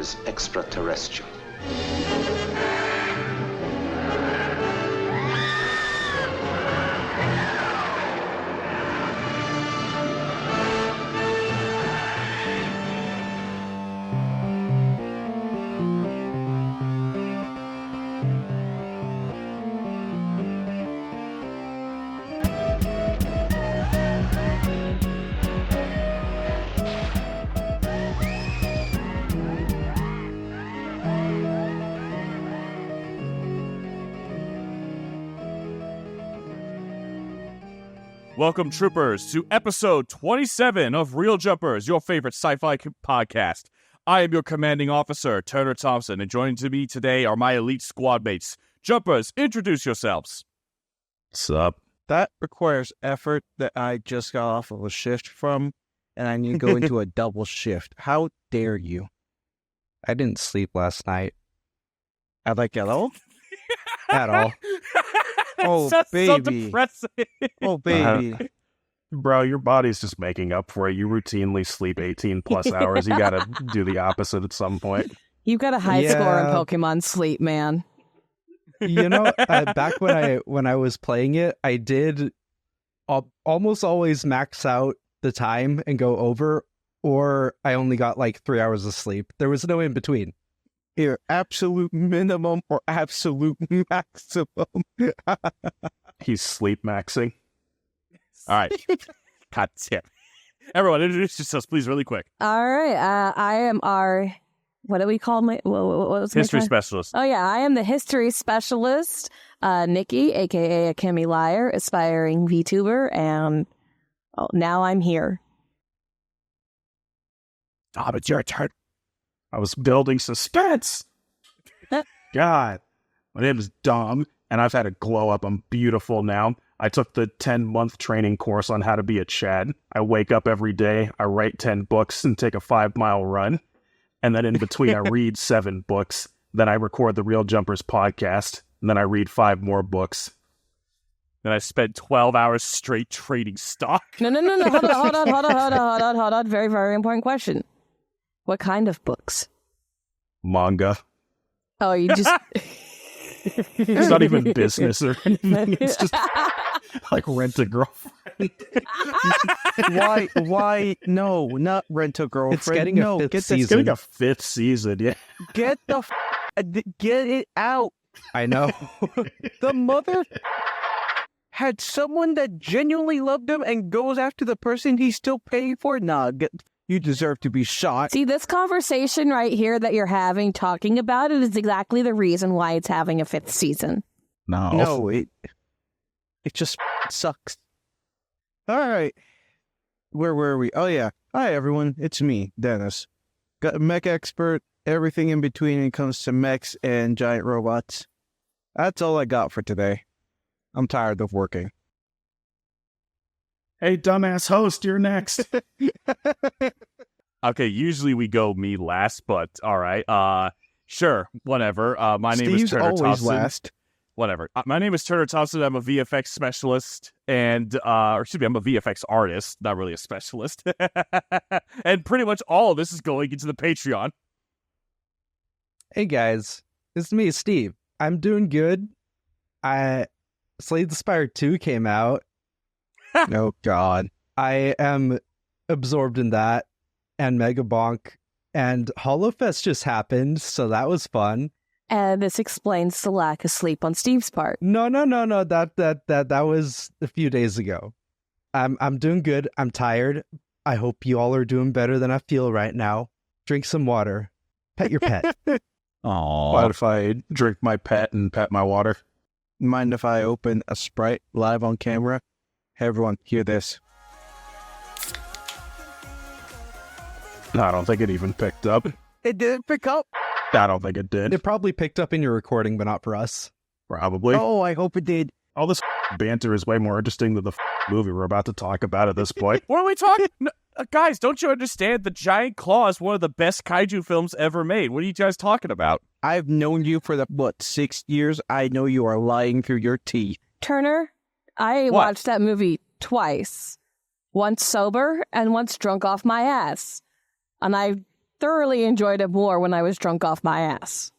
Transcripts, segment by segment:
is extraterrestrial. Welcome, troopers, to episode 27 of Real Jumpers, your favorite sci-fi podcast. I am your commanding officer, Terner Thompson, and joining me today are my elite squad mates. Jumpers, introduce yourselves. What's up? That requires effort that I just got off of a shift from, and I need to go into a double shift. How dare you? I didn't sleep last night At all? at all. Oh, That's so baby. depressing. Oh, baby. Bro, your body's just making up for it. You routinely sleep 18 plus hours. You gotta do the opposite at some point. You've got a high score in Pokemon Sleep, man. You know, back when I was playing it, I did almost always max out the time and go over, or I only got like 3 hours of sleep. There was no in between. Here, absolute minimum or absolute maximum. He's sleep maxing. All right. God damn. Everyone, introduce yourselves, please, really quick. All right, I am our, what do we call my, what was my History title? specialist. Oh yeah, I am the history specialist, Nikki, aka a Kimmy Liar, aspiring VTuber, and now I'm here. Dom, it's your turn. I was building suspense. God. My name is Dom, and I've had a glow up. I'm beautiful now. I took the 10-month training course on how to be a Chad. I wake up every day, I write 10 books and take a 5-mile run. And then in between, I read 7 books. Then I record the Real Jumpers podcast. And then I read 5 more books. Then I spent 12 hours straight trading stock. No, hold on. Very, very important question. What kind of books? Manga. Oh, you just... It's not even business or anything. It's just like Rent a Girlfriend. Why? No, not Rent a Girlfriend. It's getting a fifth It's season. getting a 5th season, yeah. Get it out. I know. The mother had someone that genuinely loved him and goes after the person he's still paying for. Nah, you deserve to be shot. See, this conversation right here that you're having, talking about it, is exactly the reason why it's having a 5th season. No, it just sucks. All right. Where were we? Oh, yeah. Hi, everyone. It's me, Dennis. Got a mech expert, everything in between when it comes to mechs and giant robots. That's all I got for today. I'm tired of working. Hey, dumbass host, you're next. Okay, usually we go me last, but all right. Sure, whatever. My name is Steve's Turner always Thompson. last. Whatever. My name is Turner Thompson. I'm a VFX specialist and, or excuse me, I'm a VFX artist, not really a specialist. And pretty much all of this is going into the Patreon. Hey guys, it's me, Steve. I'm doing good. Slay the Spire 2 came out. Oh, God. I am absorbed in that, and Megabonk, and HoloFest just happened, so that was fun. And this explains the lack of sleep on Steve's part. No. That was a few days ago. I'm doing good. I'm tired. I hope you all are doing better than I feel right now. Drink some water. Pet your pet. Aww. What if I drink my pet and pet my water? Mind if I open a Sprite live on camera? Hey, everyone, hear this. No, I don't think it even picked up. It didn't pick up. I don't think it did. It probably picked up in your recording, but not for us. Probably. Oh, I hope it did. All this banter is way more interesting than the movie we're about to talk about at this point. What are we talking? No, guys, don't you understand? The Giant Claw is one of the best kaiju films ever made. What are you guys talking about? I've known you for 6 years? I know you are lying through your teeth. Turner, I watched that movie twice. Once sober and once drunk off my ass. And I thoroughly enjoyed it more when I was drunk off my ass.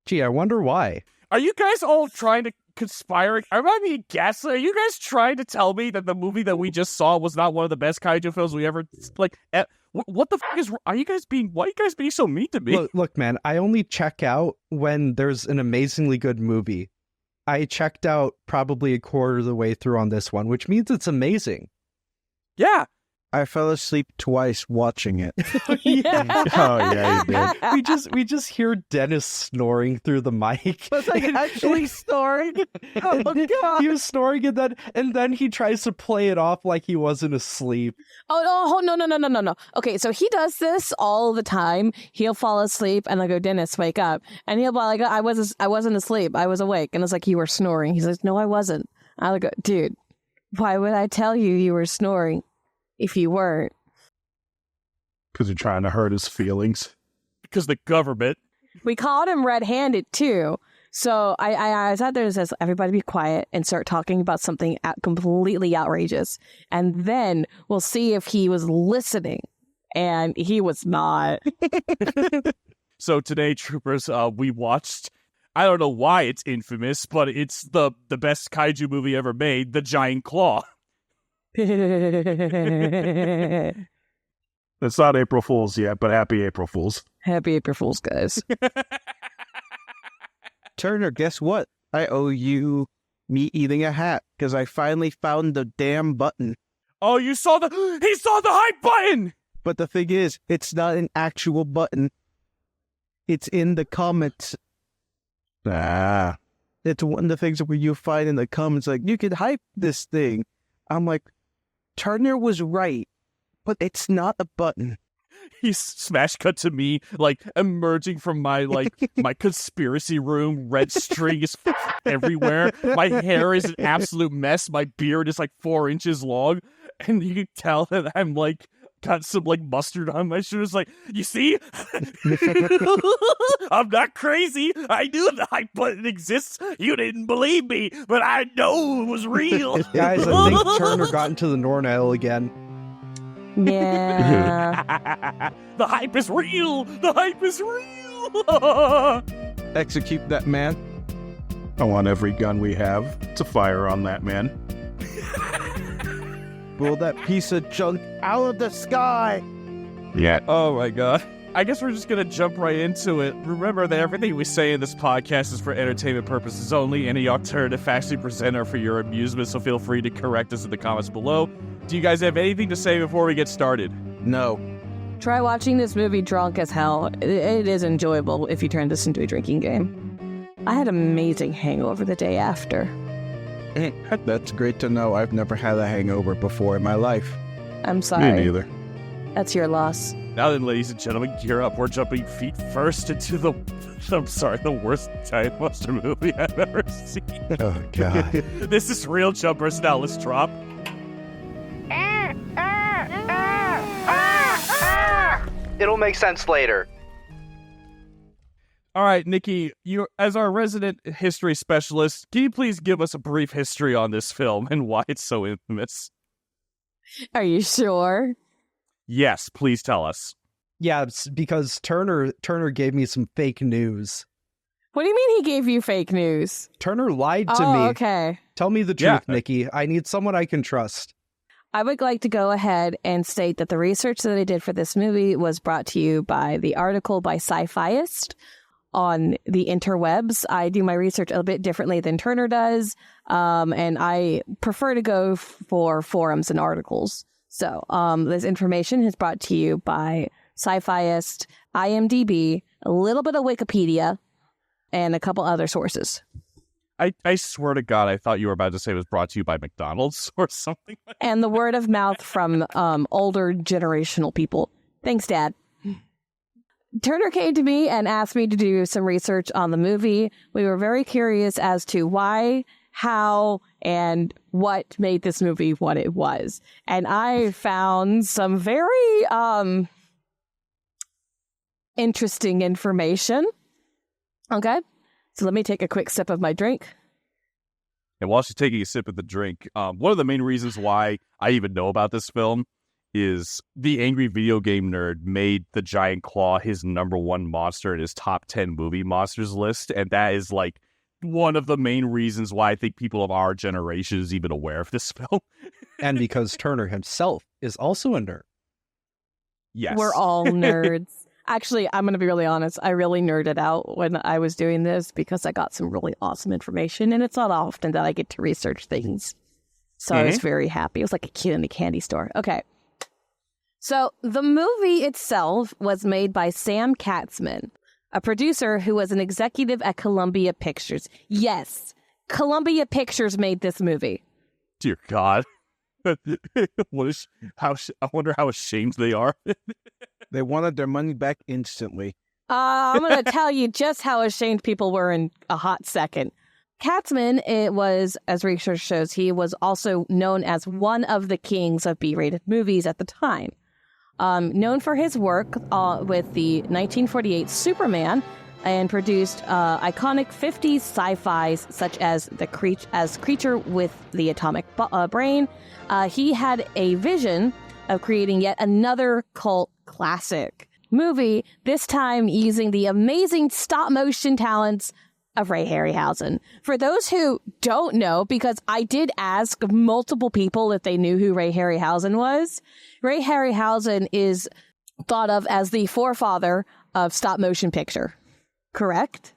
Gee, I wonder why. Are you guys all trying to conspire? Am I being gaslit? Are you guys trying to tell me that the movie that we just saw was not one of the best kaiju films we ever what the fuck is? Why are you guys being so mean to me? Look, man, I only check out when there's an amazingly good movie. I checked out probably a quarter of the way through on this one, which means it's amazing. Yeah. I fell asleep twice watching it. Yeah. Oh, yeah, you did. We just hear Dennis snoring through the mic. Was I actually snoring? Oh, God. He was snoring, and then he tries to play it off like he wasn't asleep. Oh, no. Okay, so he does this all the time. He'll fall asleep, and I go, Dennis, wake up. And he'll be like, I wasn't asleep. I was awake. And it's like, you were snoring. He's like, no, I wasn't. I go, dude, why would I tell you were snoring if you weren't? Because you're trying to hurt his feelings. Because the government. We called him red-handed, too. So I sat there and says, everybody be quiet and start talking about something completely outrageous. And then we'll see if he was listening. And he was not. So today, troopers, we watched, I don't know why it's infamous, but it's the best kaiju movie ever made, The Giant Claw. It's not April Fool's yet, but happy April Fool's. Happy April Fool's, guys. Turner, guess what? I owe you me eating a hat because I finally found the damn button. Oh, he saw the hype button! But the thing is, it's not an actual button. It's in the comments. Ah. It's one of the things where you find in the comments, like, you could hype this thing. I'm like, Turner was right, but it's not a button. He smash cut to me, like, emerging from my conspiracy room. Red string is everywhere. My hair is an absolute mess. My beard is, 4 inches long. And you can tell that I'm, got some, mustard on my shoulders. Like, you see? I'm not crazy. I knew the hype button exists. You didn't believe me, but I know it was real. Guys, I think Turner got into the Nornell again. Yeah. The hype is real. The hype is real. Execute that man. I want every gun we have to fire on that man. Blow that piece of junk out of the sky. Yeah. Oh my god. I guess we're just going to jump right into it. Remember that everything we say in this podcast is for entertainment purposes only. Any alternative facts we present are for your amusement, so feel free to correct us in the comments below. Do you guys have anything to say before we get started? No. Try watching this movie drunk as hell. It is enjoyable if you turn this into a drinking game. I had an amazing hangover the day after. That's great to know. I've never had a hangover before in my life. I'm sorry. Me neither. That's your loss. Now then, ladies and gentlemen, gear up. We're jumping feet first into the worst Giant Monster movie I've ever seen. Oh, God. This is Real Jumpers. Now let's drop. It'll make sense later. All right, Nikki, you as our resident history specialist, can you please give us a brief history on this film and why it's so infamous? Are you sure? Yes, please tell us. Yeah, it's because Turner gave me some fake news. What do you mean he gave you fake news? Turner lied to me. Oh, okay. Tell me the truth, Nikki. I need someone I can trust. I would like to go ahead and state that the research that I did for this movie was brought to you by the article by Sci-fiist on the interwebs. I do my research a little bit differently than Turner does, and I prefer to go for forums and articles. So this information is brought to you by Sci-fiist, IMDb, a little bit of Wikipedia, and a couple other sources. I swear to God, I thought you were about to say it was brought to you by McDonald's or something. And the word of mouth from older generational people. Thanks, Dad. Turner came to me and asked me to do some research on the movie. We were very curious as to why, how, and what made this movie what it was. And I found some very interesting information. Okay, so let me take a quick sip of my drink. And while she's taking a sip of the drink, one of the main reasons why I even know about this film is the angry video game nerd made the giant claw his number one monster in his top 10 movie monsters list. And that is like one of the main reasons why I think people of our generation is even aware of this film. And because Terner himself is also a nerd. Yes. We're all nerds. Actually, I'm going to be really honest. I really nerded out when I was doing this because I got some really awesome information, and it's not often that I get to research things. So I was very happy. It was like a kid in a candy store. Okay. So the movie itself was made by Sam Katzman, a producer who was an executive at Columbia Pictures. Yes, Columbia Pictures made this movie. Dear God. I wonder how ashamed they are. They wanted their money back instantly. I'm going to tell you just how ashamed people were in a hot second. Katzman, it was, as research shows, he was also known as one of the kings of B-rated movies at the time. Known for his work with the 1948 Superman, and produced iconic 50s sci-fis such as Creature with the Atomic Brain. He had a vision of creating yet another cult classic movie, this time using the amazing stop-motion talents of Ray Harryhausen. For those who don't know, because I did ask multiple people if they knew who Ray Harryhausen was, Ray Harryhausen is thought of as the forefather of stop-motion picture. Correct?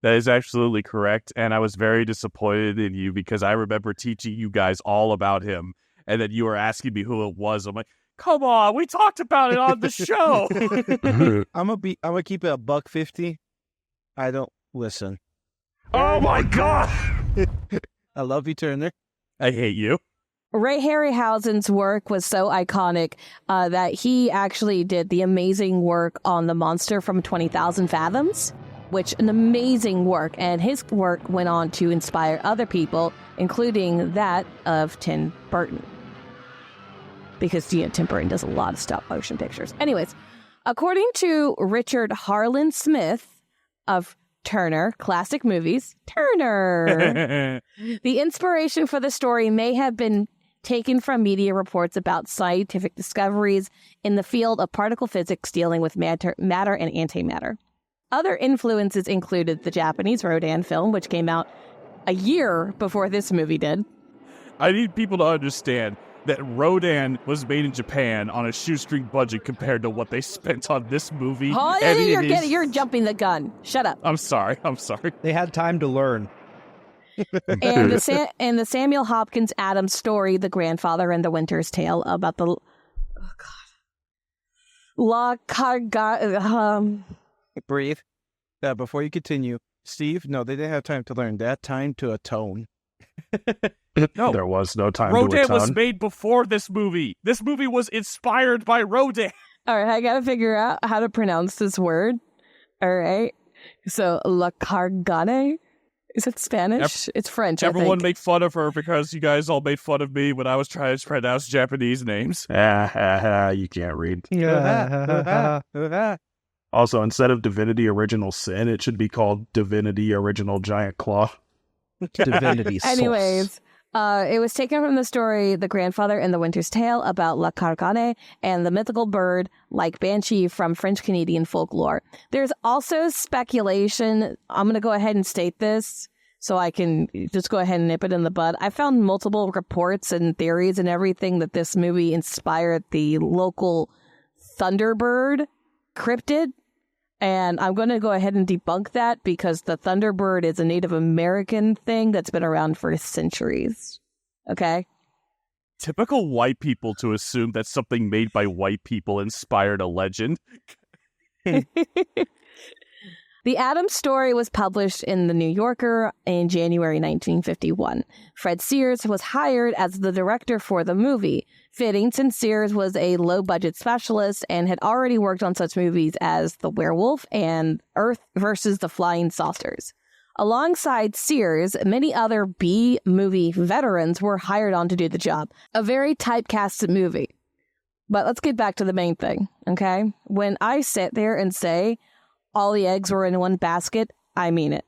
That is absolutely correct, and I was very disappointed in you because I remember teaching you guys all about him, and then you were asking me who it was. I'm like, come on, we talked about it on the show. I'm gonna keep it $1.50. I don't listen. Oh my God! I love you, Terner. I hate you. Ray Harryhausen's work was so iconic that he actually did the amazing work on the monster from 20,000 Fathoms, which an amazing work. And his work went on to inspire other people, including that of Tim Burton. Because Tim Burton does a lot of stop motion pictures. Anyways, according to Richard Harlan Smith of Terner, Classic Movies, Terner, the inspiration for the story may have been taken from media reports about scientific discoveries in the field of particle physics dealing with matter and antimatter. Other influences included the Japanese Rodan film, which came out a year before this movie did. I need people to understand that Rodan was made in Japan on a shoestring budget compared to what they spent on this movie. Oh, you're jumping the gun. Shut up. I'm sorry. They had time to learn. And the Samuel Hopkins Adams story, The Grandfather and the Winter's Tale, about the La Carga. Breathe. Before you continue, Steve. No, they didn't have time to learn. They had time to atone. No, there was no time Rodan to atone. was made before this movie. This movie was inspired by Rodan. All right, I gotta figure out how to pronounce this word. All right, so La Cargane. Is it Spanish? It's French. Everyone make fun of her because you guys all made fun of me when I was trying to pronounce Japanese names. You can't read. Also, instead of Divinity Original Sin, it should be called Divinity Original Giant Claw. Divinity Source. Anyways, it was taken from the story The Grandfather and the Winter's Tale about La Cargane and the mythical bird like Banshee from French-Canadian folklore. There's also speculation. I'm going to go ahead and state this so I can just go ahead and nip it in the bud. I found multiple reports and theories and everything that this movie inspired the local Thunderbird cryptid. And I'm going to go ahead and debunk that because the Thunderbird is a Native American thing that's been around for centuries. Okay? Typical white people to assume that something made by white people inspired a legend. The Adams story was published in The New Yorker in January 1951. Fred Sears was hired as the director for the movie. Fitting, since Sears was a low-budget specialist and had already worked on such movies as The Werewolf and Earth versus the Flying Saucers. Alongside Sears, many other B-movie veterans were hired on to do the job. A very typecasted movie. But let's get back to the main thing, okay? When I sit there and say all the eggs were in one basket, I mean it.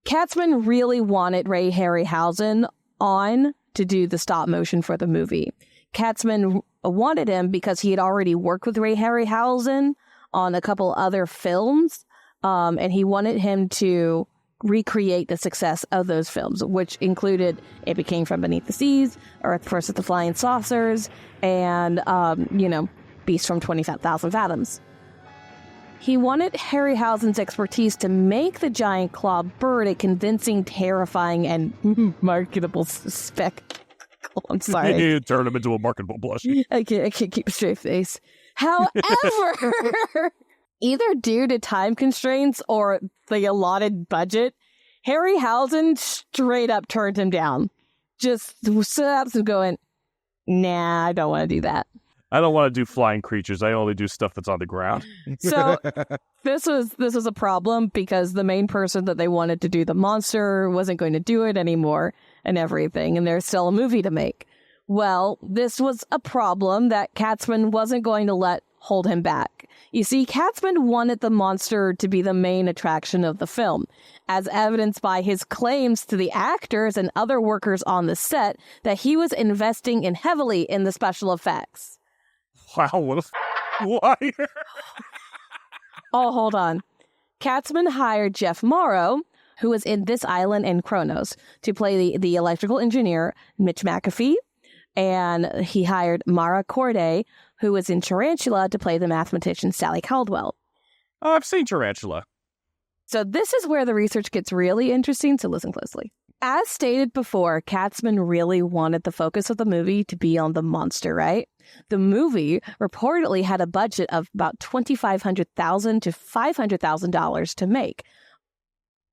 Katzman really wanted Ray Harryhausen on to do the stop motion for the movie. Katzman wanted him because he had already worked with Ray Harryhausen on a couple other films, and he wanted him to recreate the success of those films, which included It Became From Beneath the Seas, Earth vs. the Flying Saucers, and, Beast from 20,000 Fathoms. He wanted Harryhausen's expertise to make the giant claw bird a convincing, terrifying, and marketable spectacle. I'm sorry. Turn him into a marketable plushie. I can't keep a straight face. However, either due to time constraints or the allotted budget, Harryhausen straight up turned him down. Just stops and going, nah, I don't want to do that. I don't want to do flying creatures. I only do stuff that's on the ground. So this was a problem because the main person that they wanted to do the monster wasn't going to do it anymore and everything, and there's still a movie to make. Well, this was a problem that Katzman wasn't going to let hold him back. You see, Katzman wanted the monster to be the main attraction of the film, as evidenced by his claims to the actors and other workers on the set that he was investing in heavily in the special effects. Wow, why? Oh, hold on. Katzman hired Jeff Morrow, who was in This Island and Kronos, to play the electrical engineer, Mitch McAfee. And he hired Mara Corday, who was in Tarantula, to play the mathematician Sally Caldwell. Oh, I've seen Tarantula. So this is where the research gets really interesting, so listen closely. As stated before, Katzman really wanted the focus of the movie to be on the monster, right? The movie reportedly had a budget of about $2,500,000 to $500,000 to make.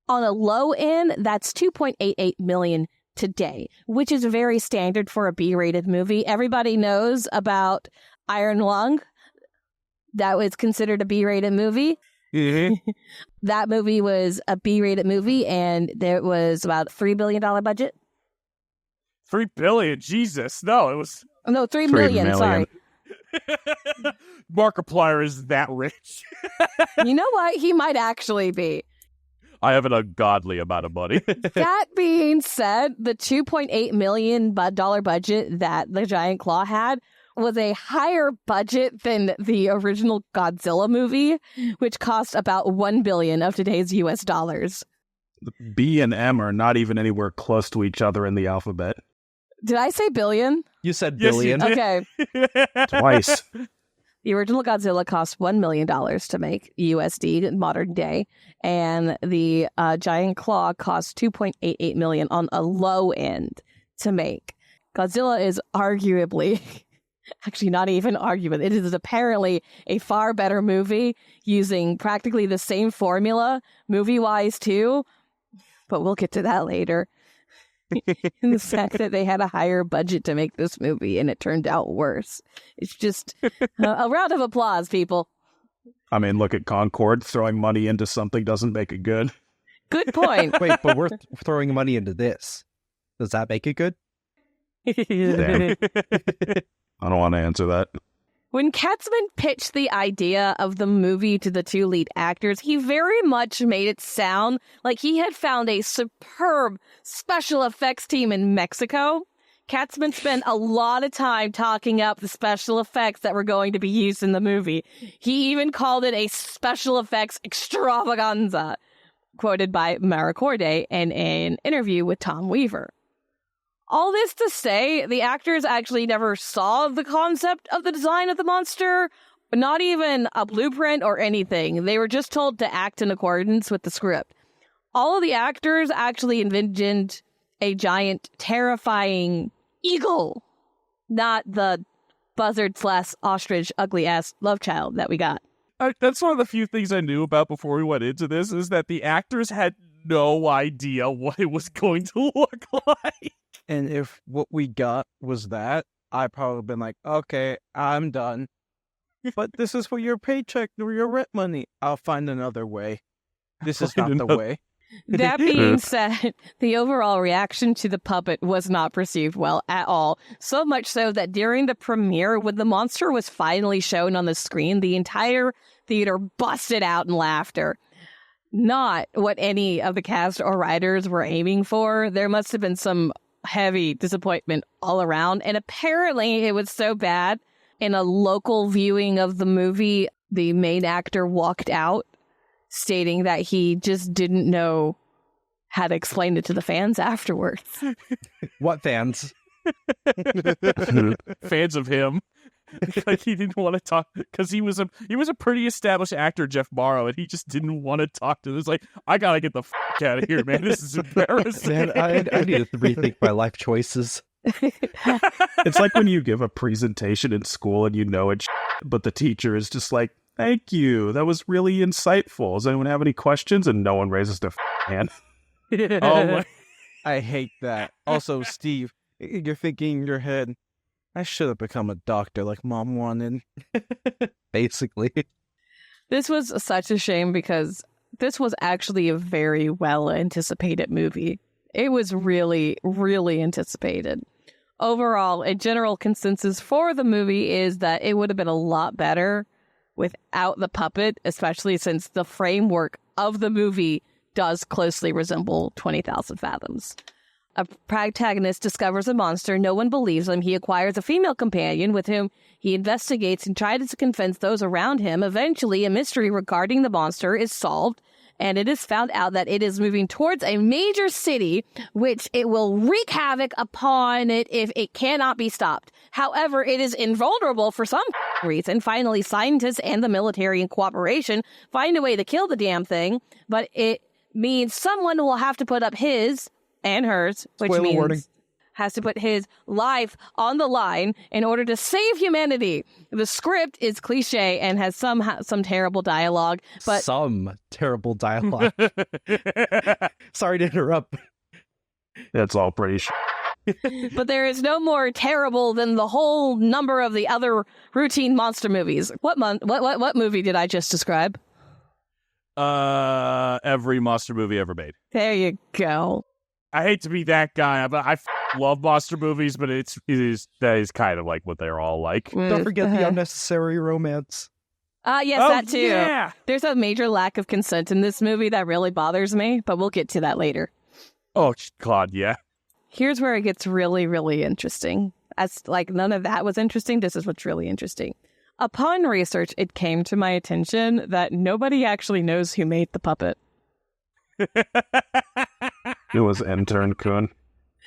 On a low end, that's $2.88 million today, which is very standard for a B-rated movie. Everybody knows about Iron Lung. That was considered a B-rated movie. Mm-hmm. That movie was a B-rated movie, and there was about a $3 billion budget. $3 billion? Jesus. No, it was... No, $3 million, sorry. Markiplier is that rich. You know what? He might actually be. I have an ungodly amount of money. That being said, the $2.8 million budget that the Giant Claw had was a higher budget than the original Godzilla movie, which cost about $1 billion of today's US dollars. B and M are not even anywhere close to each other in the alphabet. Did I say billion? You said Yes, billion. you did. Okay. Twice. The original Godzilla cost $1 million to make USD in modern day, and the Giant Claw cost $2.88 million on a low end to make. Godzilla is arguably, actually not even arguably, it is apparently a far better movie using practically the same formula, movie-wise too, but we'll get to that later. And the fact that they had a higher budget to make this movie and it turned out worse. It's just a round of applause, people. I mean, look at Concord. Throwing money into something doesn't make it good. Good point. Wait, but we're throwing money into this. Does that make it good? Damn. I don't want to answer that. When Katzman pitched the idea of the movie to the two lead actors, he very much made it sound like he had found a superb special effects team in Mexico. Katzman spent a lot of time talking up the special effects that were going to be used in the movie. He even called it a special effects extravaganza, quoted by Mara Corday in an interview with Tom Weaver. All this to say, the actors actually never saw the concept of the design of the monster, not even a blueprint or anything. They were just told to act in accordance with the script. All of the actors actually envisioned a giant, terrifying eagle, not the buzzard/ostrich ugly-ass love child that we got. That's one of the few things I knew about before we went into this, is that the actors had no idea what it was going to look like. And if what we got was that, I'd probably been like, okay, I'm done. But this is for your paycheck or your rent money. I'll find another way. This is not the way. That being said, the overall reaction to the puppet was not perceived well at all. So much so that during the premiere, when the monster was finally shown on the screen, the entire theater busted out in laughter. Not what any of the cast or writers were aiming for. There must have been some heavy disappointment all around. And apparently it was so bad in a local viewing of the movie, the main actor walked out stating that he just didn't know how to explain it to the fans afterwards. What fans? Fans of him. Like he didn't want to talk because he was a pretty established actor, Jeff Morrow, and he just didn't want to talk to them. It's like, I gotta get the out of here, man. This is embarrassing. Man, I need to rethink my life choices. It's like when you give a presentation in school and you know it's but the teacher is just like, thank you, that was really insightful. Does anyone have any questions? And no one raises their hand. Oh my. I hate that. Also, Steve, you're thinking in your head, I should have become a doctor like Mom wanted. Basically. This was such a shame because this was actually a very well anticipated movie. It was really, really anticipated. Overall, a general consensus for the movie is that it would have been a lot better without the puppet, especially since the framework of the movie does closely resemble 20,000 Fathoms. A protagonist discovers a monster. No one believes him. He acquires a female companion with whom he investigates and tries to convince those around him. Eventually, a mystery regarding the monster is solved, and it is found out that it is moving towards a major city, which it will wreak havoc upon it if it cannot be stopped. However, it is invulnerable for some reason. Finally, scientists and the military in cooperation find a way to kill the damn thing, but it means someone will have to put up his and hers, which Spoiler means warning. has to put his life on the line in order to save humanity. The script is cliche and has some terrible dialogue, but Some terrible dialogue. Sorry to interrupt. That's all pretty but there is no more terrible than the whole number of the other routine monster movies. What movie did I just describe? Every monster movie ever made. There you go. I hate to be that guy, but I love monster movies, but that is kind of like what they're all like. Don't forget the unnecessary romance. Yes, that too. Yeah. There's a major lack of consent in this movie that really bothers me, but we'll get to that later. Oh, God, yeah. Here's where it gets really, really interesting. As like none of that was interesting, this is what's really interesting. Upon research, it came to my attention that nobody actually knows who made the puppet. It was intern Kun.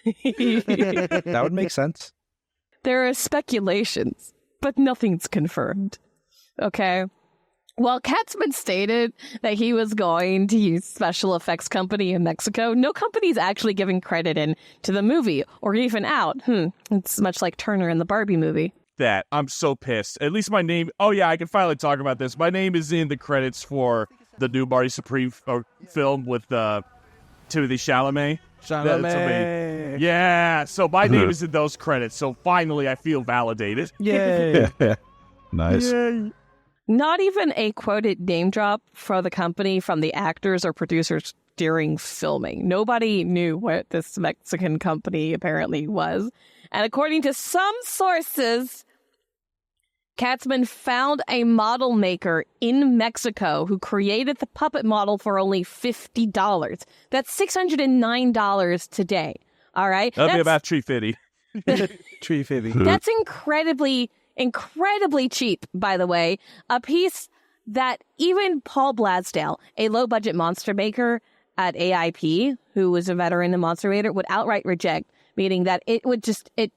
That would make sense. There are speculations, but nothing's confirmed. Okay? While Katzman stated that he was going to use special effects company in Mexico, no company's actually giving credit in to the movie or even out. It's much like Terner in the Barbie movie. That I'm so pissed. At least my name. Oh yeah, I can finally talk about this. My name is in the credits for the new Marty Supreme film with Timothy Chalamet. That's amazing. Yeah, so my name is in those credits. So finally, I feel validated. Yay. Nice. Yay. Not even a quoted name drop for the company from the actors or producers during filming. Nobody knew what this Mexican company apparently was. And according to some sources, Katzman found a model maker in Mexico who created the puppet model for only $50. That's $609 today. All right? That'd be about $350. $350. That's incredibly cheap, by the way. A piece that even Paul Bladsdale, a low-budget monster maker at AIP, who was a veteran in Monster Raider, would outright reject, meaning that it would just, it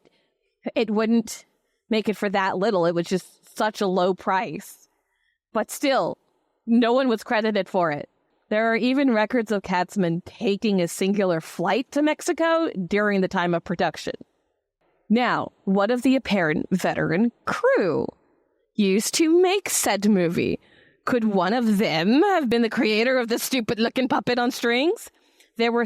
wouldn't make it for that little. It was just such a low price. But still, no one was credited for it. There are even records of Katzman taking a singular flight to Mexico during the time of production. Now, what of the apparent veteran crew used to make said movie? Could one of them have been the creator of the stupid-looking puppet on strings? There were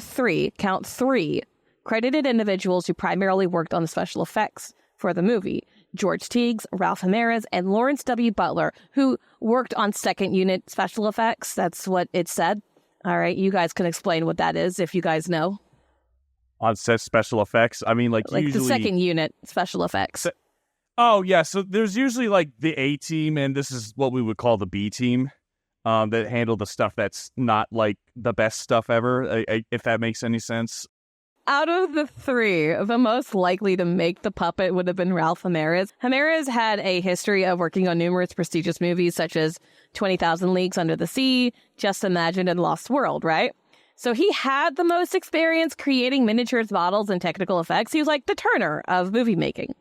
count three, credited individuals who primarily worked on the special effects for the movie. George Teagues, Ralph Ramirez, and Lawrence W. Butler, who worked on second unit special effects. That's what it said. All right, you guys can explain what that is if you guys know. On set special effects? I mean, like usually... the second unit special effects. Oh, yeah. So there's usually like the A team, and this is what we would call the B team, that handle the stuff that's not like the best stuff ever, if that makes any sense. Out of the three, the most likely to make the puppet would have been Ralph Ramirez. Ramirez had a history of working on numerous prestigious movies such as 20,000 Leagues Under the Sea, Just Imagine, and Lost World, right? So he had the most experience creating miniatures, models, and technical effects. He was like the Terner of movie making.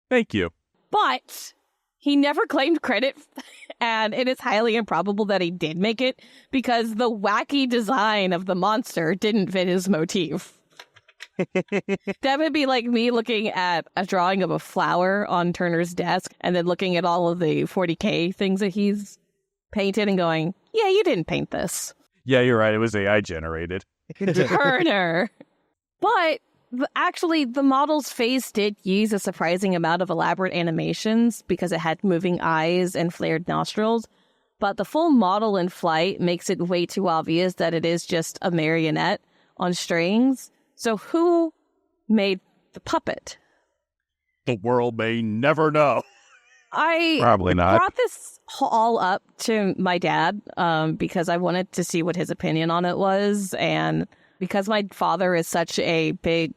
Thank you. But he never claimed credit, and it is highly improbable that he did make it because the wacky design of the monster didn't fit his motif. That would be like me looking at a drawing of a flower on Turner's desk and then looking at all of the 40K things that he's painted and going, yeah, you didn't paint this. Yeah, you're right. It was AI generated. Turner. But actually, the model's face did use a surprising amount of elaborate animations because it had moving eyes and flared nostrils. But the full model in flight makes it way too obvious that it is just a marionette on strings. So who made the puppet? The world may never know. I Probably not. brought this all up to my dad because I wanted to see what his opinion on it was. And because my father is such a big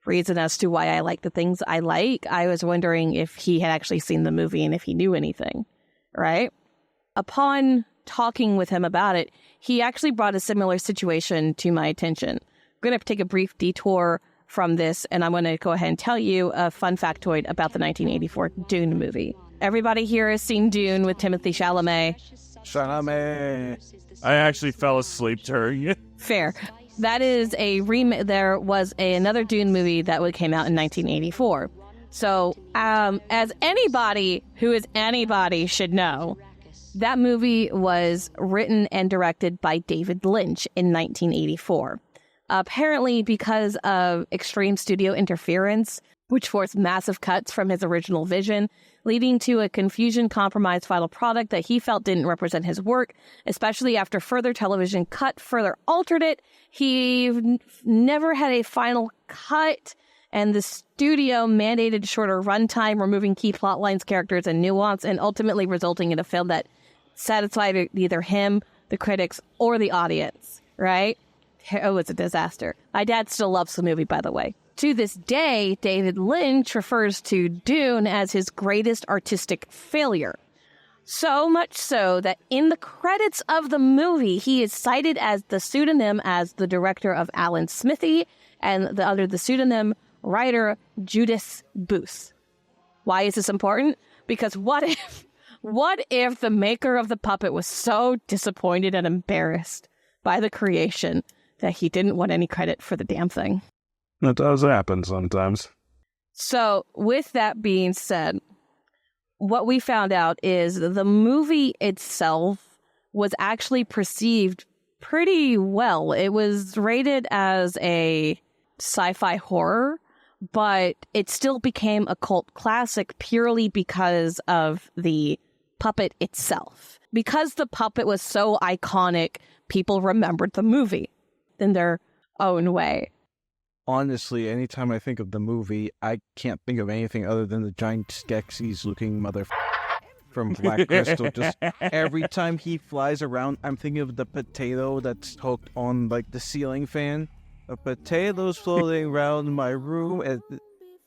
reason as to why I like the things I like, I was wondering if he had actually seen the movie and if he knew anything, right? Upon talking with him about it, he actually brought a similar situation to my attention. I'm going to take a brief detour from this, and I'm going to go ahead and tell you a fun factoid about the 1984 Dune movie. Everybody here has seen Dune with Timothée Chalamet. I actually fell asleep during it. Fair. That is there was another Dune movie that came out in 1984. So, as anybody who is anybody should know, that movie was written and directed by David Lynch in 1984. Apparently, because of extreme studio interference, which forced massive cuts from his original vision, leading to a confusion-compromised final product that he felt didn't represent his work, especially after further television cut further altered it. He never had a final cut, and the studio mandated shorter runtime, removing key plot lines, characters, and nuance, and ultimately resulting in a film that satisfied either him, the critics, or the audience, right? Oh, it's a disaster. My dad still loves the movie, by the way. To this day, David Lynch refers to Dune as his greatest artistic failure. So much so that in the credits of the movie, he is cited as the pseudonym as the director of Alan Smithy and the pseudonym writer Judith Booth. Why is this important? Because what if the maker of the puppet was so disappointed and embarrassed by the creation that he didn't want any credit for the damn thing? That does happen sometimes. So, with that being said, what we found out is the movie itself was actually perceived pretty well. It was rated as a sci-fi horror, but it still became a cult classic purely because of the puppet itself. Because the puppet was so iconic, people remembered the movie in their own way. Honestly, anytime I think of the movie, I can't think of anything other than the giant Skeksis looking from Black Crystal. Just every time he flies around, I'm thinking of the potato that's hooked on like the ceiling fan. A potato's floating around my room. And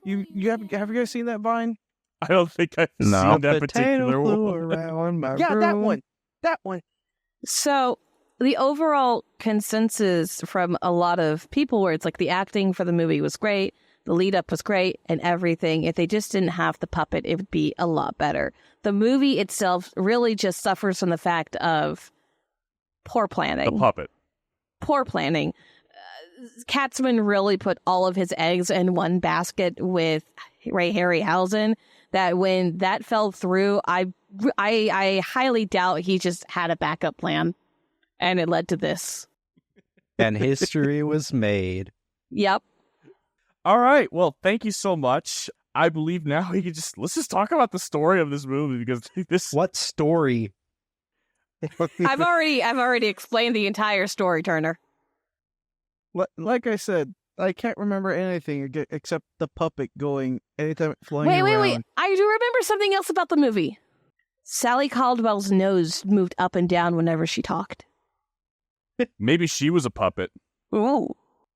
you have you guys seen that Vine? I don't think I've seen that particular one. Around my room. That one. So the overall consensus from a lot of people where it's like the acting for the movie was great, the lead up was great, and everything. If they just didn't have the puppet, it would be a lot better. The movie itself really just suffers from the fact of poor planning. The puppet. Poor planning. Katzman really put all of his eggs in one basket with Ray Harryhausen, that when that fell through, I highly doubt he just had a backup plan. And it led to this. And history was made. Yep. All right. Well, thank you so much. I believe now let's just talk about the story of this movie, because this. What story? I've already explained the entire story, Turner. Like I said, I can't remember anything except the puppet going anytime flying around. Wait. I do remember something else about the movie. Sally Caldwell's nose moved up and down whenever she talked. Maybe she was a puppet. Ooh.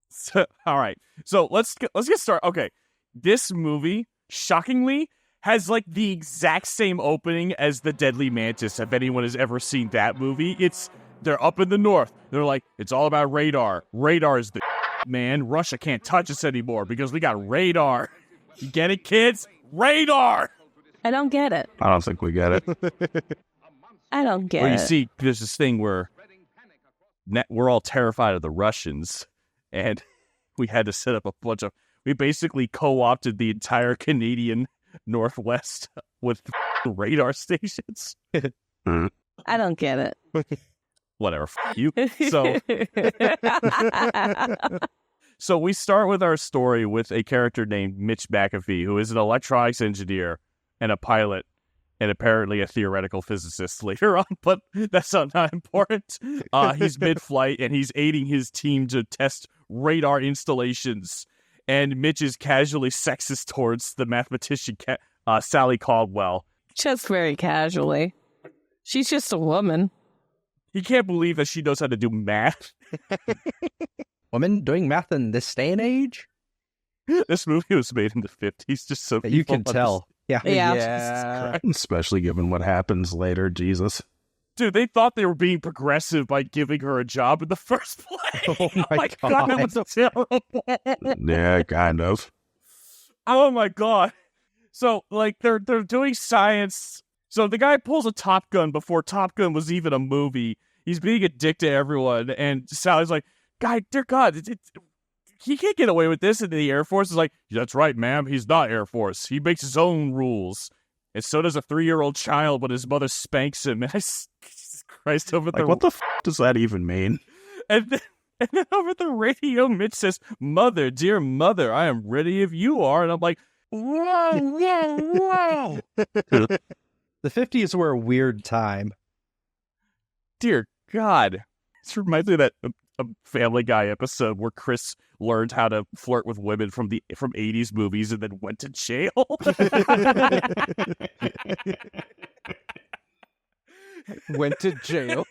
So, all right. So let's get started. Okay. This movie, shockingly, has like the exact same opening as The Deadly Mantis. If anyone has ever seen that movie, they're up in the north. They're like, it's all about radar. Radar is the man. Russia can't touch us anymore because we got radar. You get it, kids? Radar. I don't get it. I don't think we get it. I don't get Well, it. you see, there's this thing where we're all terrified of the Russians, and we had to set up we basically co-opted the entire Canadian Northwest with radar stations. I don't get it. Whatever, you. So we start with our story with a character named Mitch McAfee, who is an electronics engineer and a pilot, and apparently a theoretical physicist later on, but that's not important. He's mid-flight, and he's aiding his team to test radar installations, and Mitch is casually sexist towards the mathematician Sally Caldwell. Just very casually. She's just a woman. He can't believe that she knows how to do math. Women doing math in this day and age? This movie was made in the 50s, just so You people can tell. Yeah. Yeah. Especially given what happens later, Jesus. Dude, they thought they were being progressive by giving her a job in the first place. Oh my God. that was terrible. Yeah, kind of. Oh my God. So, like, they're doing science. So the guy pulls a Top Gun before Top Gun was even a movie. He's being a dick to everyone, and Sally's like, dear God, he can't get away with this. And the Air Force is like, that's right, ma'am, he's not Air Force. He makes his own rules. And so does a 3-year-old child when his mother spanks him. And Jesus Christ, over Like, what the does that even mean? And then over the radio, Mitch says, "Mother, dear mother, I am ready if you are." And I'm like, whoa, whoa, whoa. The 50s were a weird time. Dear God. This reminds me of that a Family Guy episode where Chris learned how to flirt with women from 80s movies and then went to jail. Went to jail.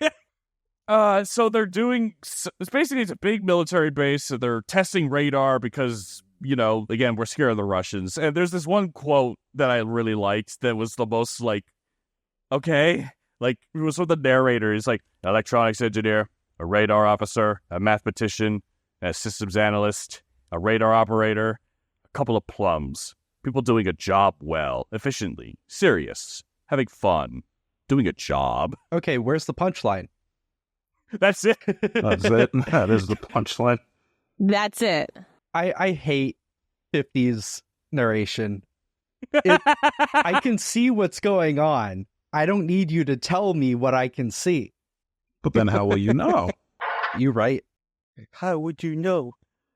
So they're doing, it's a big military base, so they're testing radar because, again, we're scared of the Russians. And there's this one quote that I really liked that was the most, okay, it was from the narrator. He's like, electronics engineer, a radar officer, a mathematician, a systems analyst, a radar operator, a couple of plums. People doing a job well, efficiently, serious, having fun, doing a job. Okay, where's the punchline? That's it. That's it. That is the punchline. That's it. I hate 50s narration. I can see what's going on. I don't need you to tell me what I can see. But then how will you know? You right. How would you know?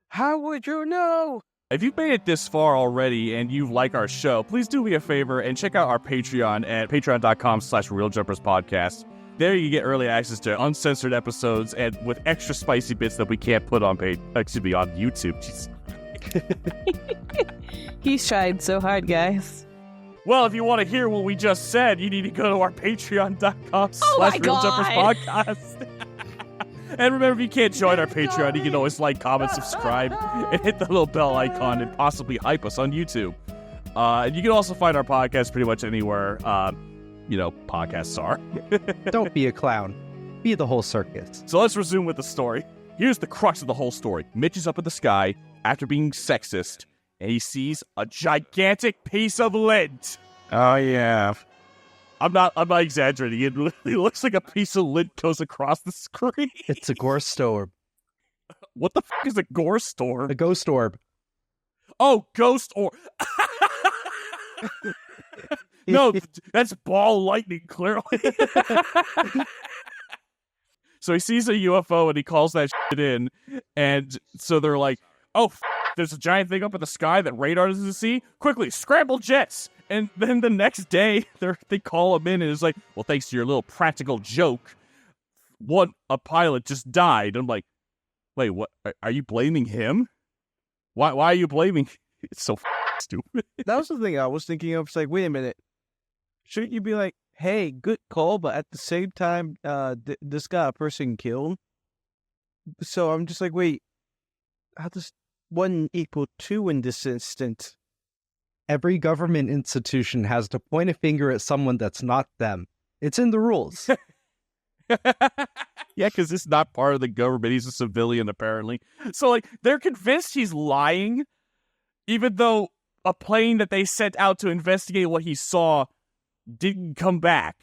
How would you know? If you've made it this far already and you like our show, please do me a favor and check out our Patreon at patreon.com/RealJumpersPodcast. There you get early access to uncensored episodes and with extra spicy bits that we can't put on YouTube. Jeez. He's tried so hard, guys. Well, if you want to hear what we just said, you need to go to our patreon.com/RealJumpersPodcast. And remember, if you can't join our Patreon, you can always like, comment, subscribe, and hit the little bell icon and possibly hype us on YouTube. And you can also find our podcast pretty much anywhere, podcasts are. Don't be a clown. Be the whole circus. So let's resume with the story. Here's the crux of the whole story. Mitch is up in the sky after being sexist, and he sees a gigantic piece of lint. Oh, yeah. I'm not exaggerating. It literally looks like a piece of lint goes across the screen. It's a ghost orb. What the fuck is a ghost orb? A ghost orb. Oh, ghost orb. No, that's ball lightning, clearly. So he sees a UFO and he calls that shit in. And so they're like, oh, there's a giant thing up in the sky that radar doesn't see. Quickly, scramble jets. And then the next day, they call him in and it's like, well, thanks to your little practical joke, a pilot just died. I'm like, wait, what? Are you blaming him? Why are you blaming? It's so stupid. That was the thing I was thinking of. It's like, wait a minute. Shouldn't you be like, hey, good call, but at the same time, this got a person killed? So I'm just like, wait, how does 1 equal 2 in this instant? Every government institution has to point a finger at someone that's not them. It's in the rules. Yeah, because it's not part of the government. He's a civilian, apparently. So, like, they're convinced he's lying, even though a plane that they sent out to investigate what he saw didn't come back.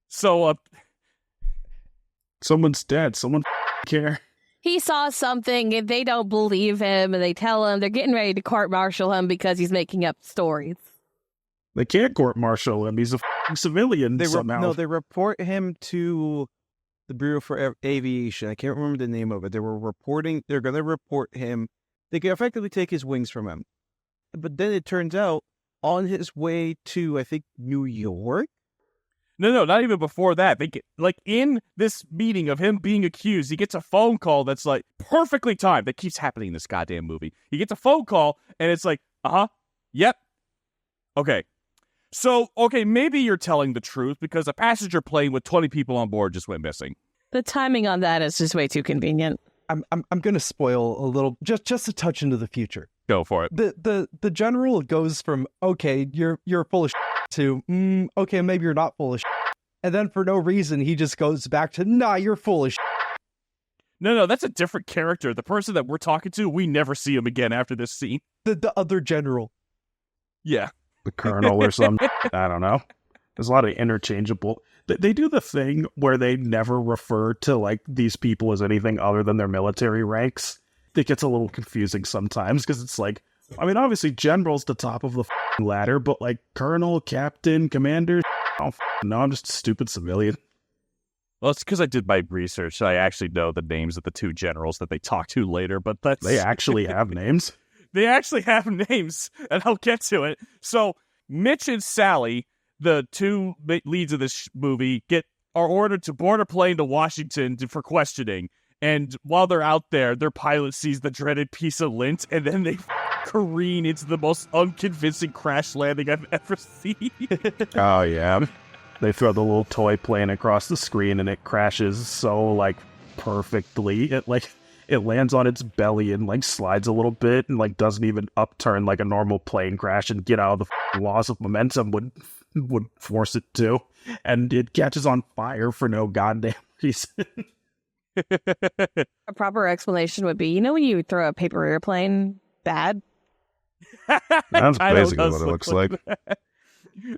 So, Someone's dead. Someone care. He saw something and they don't believe him and they tell him they're getting ready to court-martial him because he's making up stories. They can't court-martial him. He's a civilian somehow. They report him to the Bureau for Aviation. I can't remember the name of it. They're going to report him. They can effectively take his wings from him. But then it turns out, on his way to, I think, New York? No, not even before that. They get, like, in this meeting of him being accused, he gets a phone call that's, like, perfectly timed. That keeps happening in this goddamn movie. He gets a phone call, and it's like, yep. Okay. So, maybe you're telling the truth because a passenger plane with 20 people on board just went missing. The timing on that is just way too convenient. I'm going to spoil a little, just a touch into the future. Go for it. The general goes from, okay, you're full of shit to, okay, maybe you're not full of shit. And then for no reason, he just goes back to, nah, you're full of shit. No, that's a different character. The person that we're talking to, we never see him again after this scene. The other general. Yeah. The colonel or something. I don't know. There's a lot of interchangeable. They do the thing where they never refer to, like, these people as anything other than their military ranks. It gets a little confusing sometimes because it's like, I mean, obviously, general's the top of the ladder, but, like, colonel, captain, commander, I don't know. I'm just a stupid civilian. Well, it's because I did my research. I actually know the names of the two generals that they talk to later, but They actually have names. They actually have names, and I'll get to it. So, Mitch and Sally, the two leads of this movie, are ordered to board a plane to Washington for questioning. And while they're out there, their pilot sees the dreaded piece of lint, and then they careen into the most unconvincing crash landing I've ever seen. Oh, yeah. They throw the little toy plane across the screen, and it crashes so, like, perfectly. It lands on its belly and, like, slides a little bit and, like, doesn't even upturn like a normal plane crash and get out of the loss of momentum would force it to. And it catches on fire for no goddamn reason. A proper explanation would be, when you throw a paper airplane bad? That's basically what it looks like.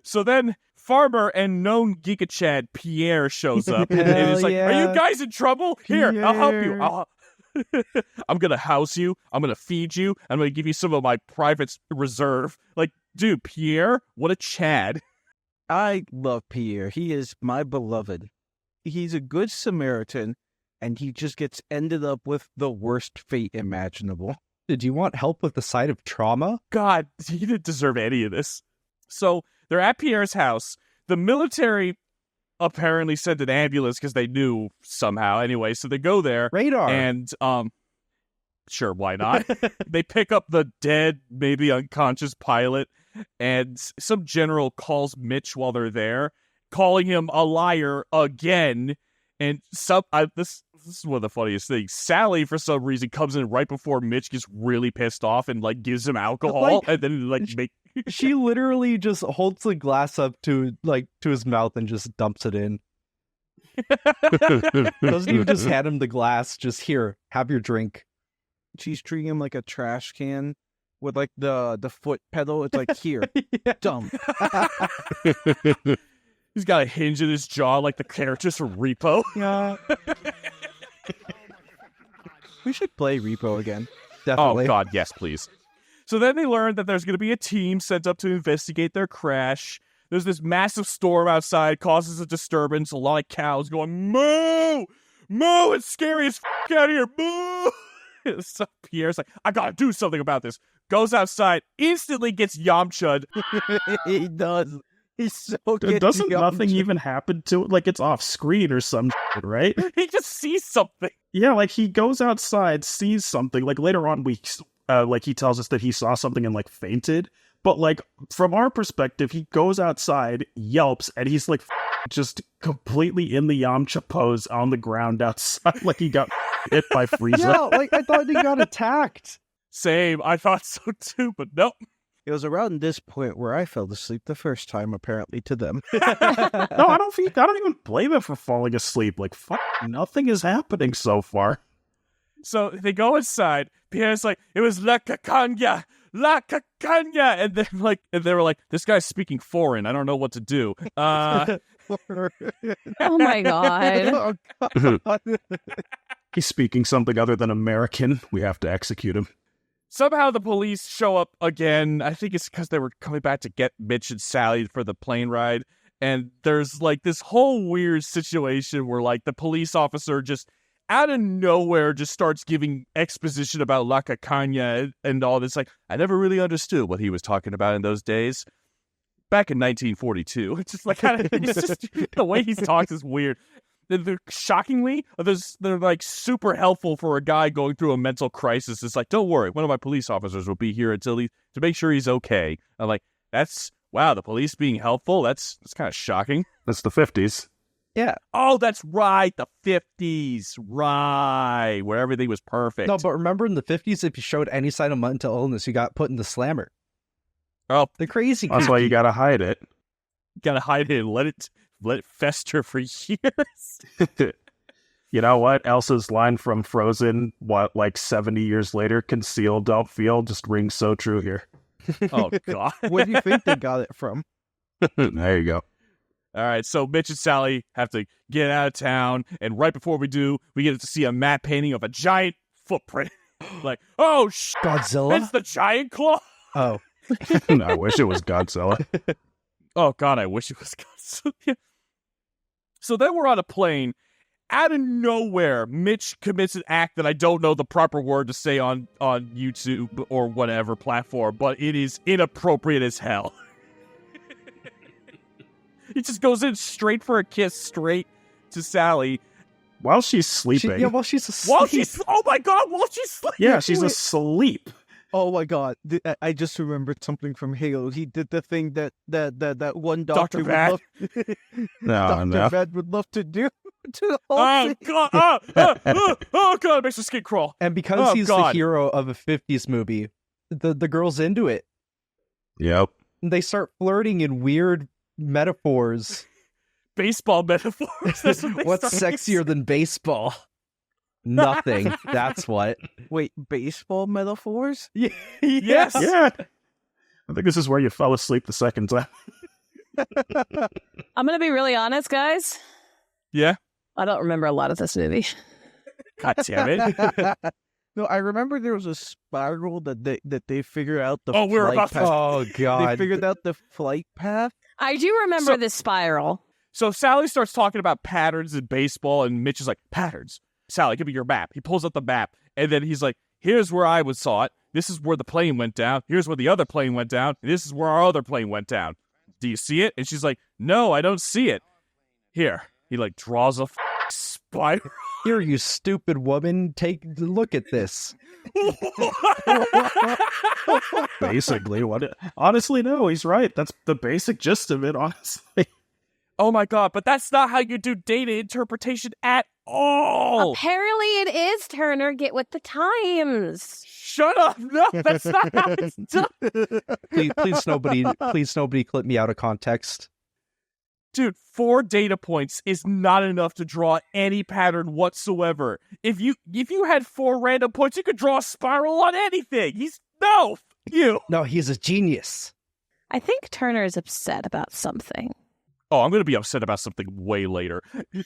So then Farmer and known Giga Chad Pierre shows up and it's like, are you guys in trouble? Here, I'll help you. I'm going to house you. I'm going to feed you. I'm going to give you some of my private reserve. Like, dude, Pierre, what a Chad. I love Pierre. He is my beloved. He's a good Samaritan, and he just gets ended up with the worst fate imaginable. Did you want help with the side of trauma? God, he didn't deserve any of this. So they're at Pierre's house. The military apparently sent an ambulance because they knew somehow. Anyway, so they go there. Radar. And, sure, why not? They pick up the dead, maybe unconscious pilot, and some general calls Mitch while they're there, calling him a liar again. And this is one of the funniest things. Sally, for some reason, comes in right before Mitch gets really pissed off and, like, gives him alcohol, and then, like, She literally just holds the glass up to his mouth and just dumps it in. Doesn't even just hand him the glass, just here, have your drink. She's treating him like a trash can with, like, the foot pedal. It's like, here, dump. He's got a hinge in his jaw like the characters from Repo. Yeah. We should play Repo again. Definitely. Oh, God, yes, please. So then they learn that there's going to be a team sent up to investigate their crash. There's this massive storm outside, causes a disturbance. A lot of cows going, moo! Moo! It's scary as f*** out here! Moo! So Pierre's like, I gotta do something about this. Goes outside, instantly gets Yamcha'd. He does. He's so good. Doesn't nothing even happen to it? Like, it's off screen or some shit, right? He just sees something. Yeah, like, he goes outside, sees something. Like, later on, he tells us that he saw something and, like, fainted. But, like, from our perspective, he goes outside, yelps, and he's, like, just completely in the Yamcha pose on the ground outside. Like, he got hit by Frieza. Yeah, like I thought he got attacked. Same. I thought so too, but nope. It was around this point where I fell asleep the first time, apparently, to them. No, I don't even blame him for falling asleep. Like, fuck, nothing is happening so far. So they go inside. Pierre's like, it was La Cacagna, and they were like, this guy's speaking foreign. I don't know what to do. Oh my god. Oh, God. He's speaking something other than American. We have to execute him. Somehow the police show up again. I think it's because they were coming back to get Mitch and Sally for the plane ride. And there's like this whole weird situation where like the police officer just out of nowhere just starts giving exposition about La Cacagna and all this. Like, I never really understood what he was talking about in those days. Back in 1942. It's just like the way he talks is weird. They're shockingly, they're like super helpful for a guy going through a mental crisis. It's like, don't worry, one of my police officers will be here to make sure he's okay. I'm like, wow, the police being helpful? That's kind of shocking. That's the 50s. Yeah. Oh, that's right, the 50s, right, where everything was perfect. No, but remember in the 50s, if you showed any sign of mental illness, you got put in the slammer. Oh, The crazy. That's why you gotta hide it. gotta hide it and let it fester for years. You know what? Elsa's line from Frozen, like 70 years later, conceal, don't feel, just rings so true here. Oh, God. Where do you think they got it from? There you go. All right, so Mitch and Sally have to get out of town, and right before we do, we get to see a matte painting of a giant footprint. Like, oh, Godzilla? it's the giant claw. Oh. I wish it was Godzilla. Oh, God, I wish it was Godzilla. So then we're on a plane. Out of nowhere, Mitch commits an act that I don't know the proper word to say on YouTube or whatever platform, but it is inappropriate as hell. He just goes in straight for a kiss, straight to Sally. While she's sleeping. While she's asleep. Oh my God, while she's sleeping. Yeah, she's asleep. Oh my God! I just remembered something from Halo. He did the thing that one doctor would Vad? love. No. Dr. Vad would love to do to the whole Oh thing. God! Oh God! It makes the skin crawl. And because he's God. the hero of a 50s movie, the girl's into it. Yep. And they start flirting in weird metaphors. Baseball metaphors. That's what they What's start sexier than baseball? Nothing. That's what. Wait, baseball metaphors? Yes. Yeah. I think this is where you fell asleep the second time. I'm going to be really honest, guys. Yeah. I don't remember a lot of this movie. God damn it. No, I remember there was a spiral that they figured out the Oh, we're flight about to- path. Oh, They God. figured out the flight path. I do remember So- this spiral. So Sally starts talking about patterns in baseball, and Mitch is like, patterns? Sally, give me your map. He pulls up the map, and then he's like, here's where I saw it. This is where the plane went down. Here's where the other plane went down. And this is where our other plane went down. Do you see it? And she's like, no, I don't see it. Here. He like draws a spiral. Here, you stupid woman. Take a look at this. Basically, honestly, no, he's right. That's the basic gist of it, honestly. Oh my God, but that's not how you do data interpretation at all. Apparently it is, Turner. Get with the times. Shut up. No, that's not how it's done. Please nobody clip me out of context. Dude, 4 data points is not enough to draw any pattern whatsoever. If you had 4 random points, you could draw a spiral on anything. No, he's a genius. I think Turner is upset about something. Oh, I'm going to be upset about something way later.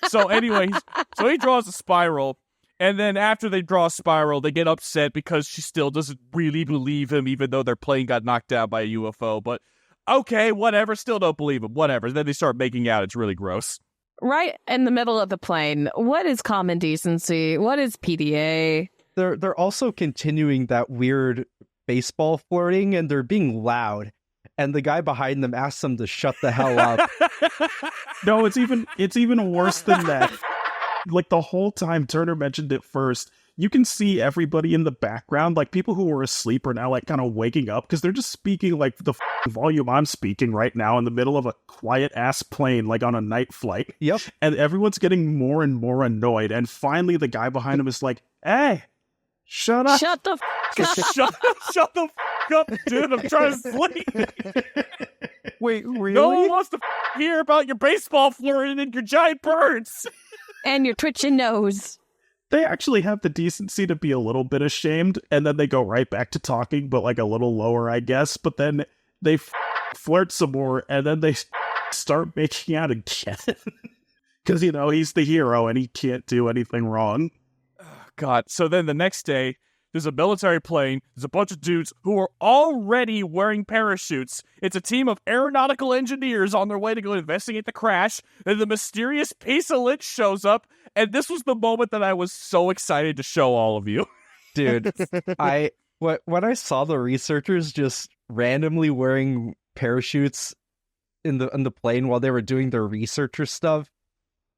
So anyway, so he draws a spiral, and then after they draw a spiral, they get upset because she still doesn't really believe him, even though their plane got knocked down by a UFO. But okay, whatever, still don't believe him, whatever. Then they start making out. It's really gross. Right in the middle of the plane. What is common decency? What is PDA? They're also continuing that weird baseball flirting, and they're being loud. And the guy behind them asks them to shut the hell up. No, it's even worse than that. Like the whole time Turner mentioned it first, you can see everybody in the background, like people who were asleep are now like kind of waking up because they're just speaking like the volume I'm speaking right now in the middle of a quiet ass plane, like on a night flight. Yep. And everyone's getting more and more annoyed. And finally the guy behind him is like, Hey, shut up. Shut the Shut the f up, dude. I'm trying to sleep. Wait, really? No one wants to hear about your baseball flurrying and your giant birds. and your twitching nose. They actually have the decency to be a little bit ashamed, and then they go right back to talking, but like a little lower, I guess. But then they flirt some more, and then they start making out again. Because, you know, he's the hero, and he can't do anything wrong. God. So then the next day, there's a military plane. There's a bunch of dudes who are already wearing parachutes. It's a team of aeronautical engineers on their way to go investigate the crash. Then the mysterious piece of Lynch shows up. And this was the moment that I was so excited to show all of you. Dude, when I saw the researchers just randomly wearing parachutes in the plane while they were doing their researcher stuff,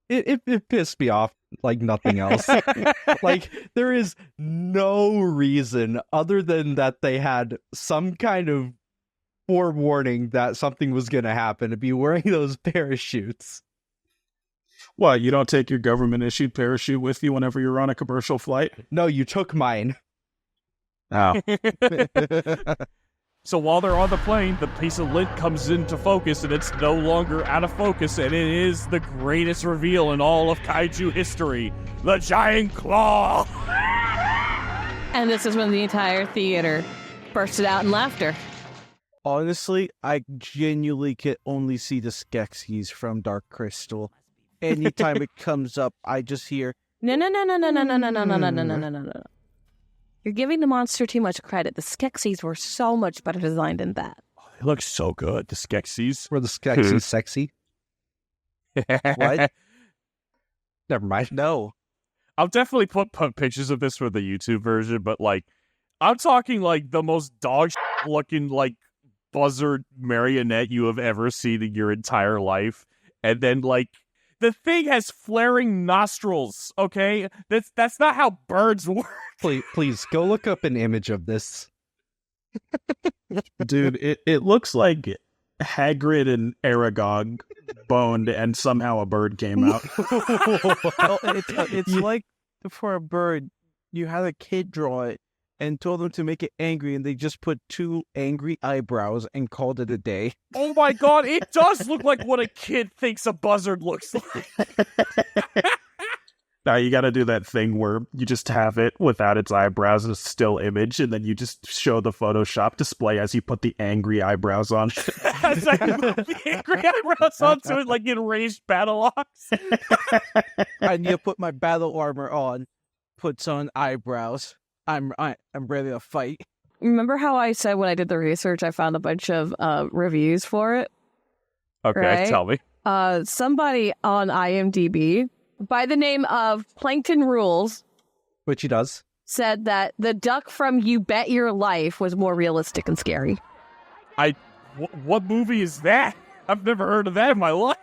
it pissed me off like nothing else. Like, there is no reason other than that they had some kind of forewarning that something was going to happen to be wearing those parachutes. What, you don't take your government-issued parachute with you whenever you're on a commercial flight? No, you took mine. Oh. So while they're on the plane, the piece of lint comes into focus, and it's no longer out of focus, and it is the greatest reveal in all of Kaiju history. The giant claw! And this is when the entire theater bursted out in laughter. Honestly, I genuinely can only see the Skeksis from Dark Crystal. Anytime it comes up, I just hear, No. You're giving the monster too much credit. The Skeksis were so much better designed than that. They look so good, the Skeksis. Were the Skeksis sexy? what? Never mind. No. I'll definitely put pictures of this for the YouTube version, but, like, I'm talking, like, the most dog looking, like, buzzard marionette you have ever seen in your entire life. And then, like, the thing has flaring nostrils, okay? That's not how birds work. Please, go look up an image of this. Dude, it looks like Hagrid and Aragog boned and somehow a bird came out. Well, it's like for a bird, you had a kid draw it and told them to make it angry, and they just put 2 angry eyebrows and called it a day. Oh my god, it does look like what a kid thinks a buzzard looks like. Now you gotta do that thing where you just have it without its eyebrows as a still image, and then you just show the Photoshop display as you put the angry eyebrows on. It's like the angry eyebrows onto it like enraged battle ox. I need to put my battle armor on, puts on eyebrows. I'm ready to fight. Remember how I said when I did the research, I found a bunch of reviews for it? Okay, right? Tell me. Somebody on IMDb by the name of Plankton Rules, Which he does. said that the duck from You Bet Your Life was more realistic and scary. What movie is that? I've never heard of that in my life.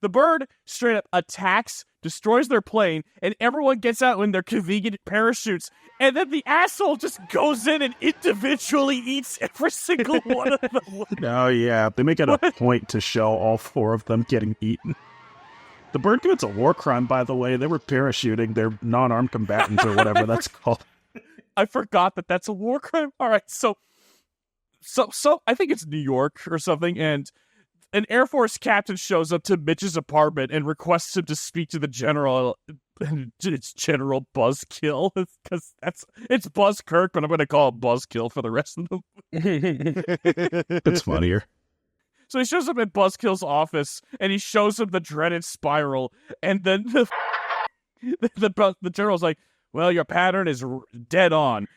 The bird straight up attacks, destroys their plane, and everyone gets out in their convenient parachutes. And then the asshole just goes in and individually eats every single one of them. Oh yeah, they make it a point to show all 4 of them getting eaten. The bird commits a war crime, by the way. They were parachuting their non-armed combatants or whatever that's called. I forgot that that's a war crime. All right, so I think it's New York or something, and an Air Force captain shows up to Mitch's apartment and requests him to speak to the general. It's General Buzzkill, because it's Buzz Kirk, but I'm going to call it Buzzkill for the rest of them. It's funnier. So he shows up at Buzzkill's office, and he shows him the dreaded spiral, and then the general's like, well, your pattern is dead on.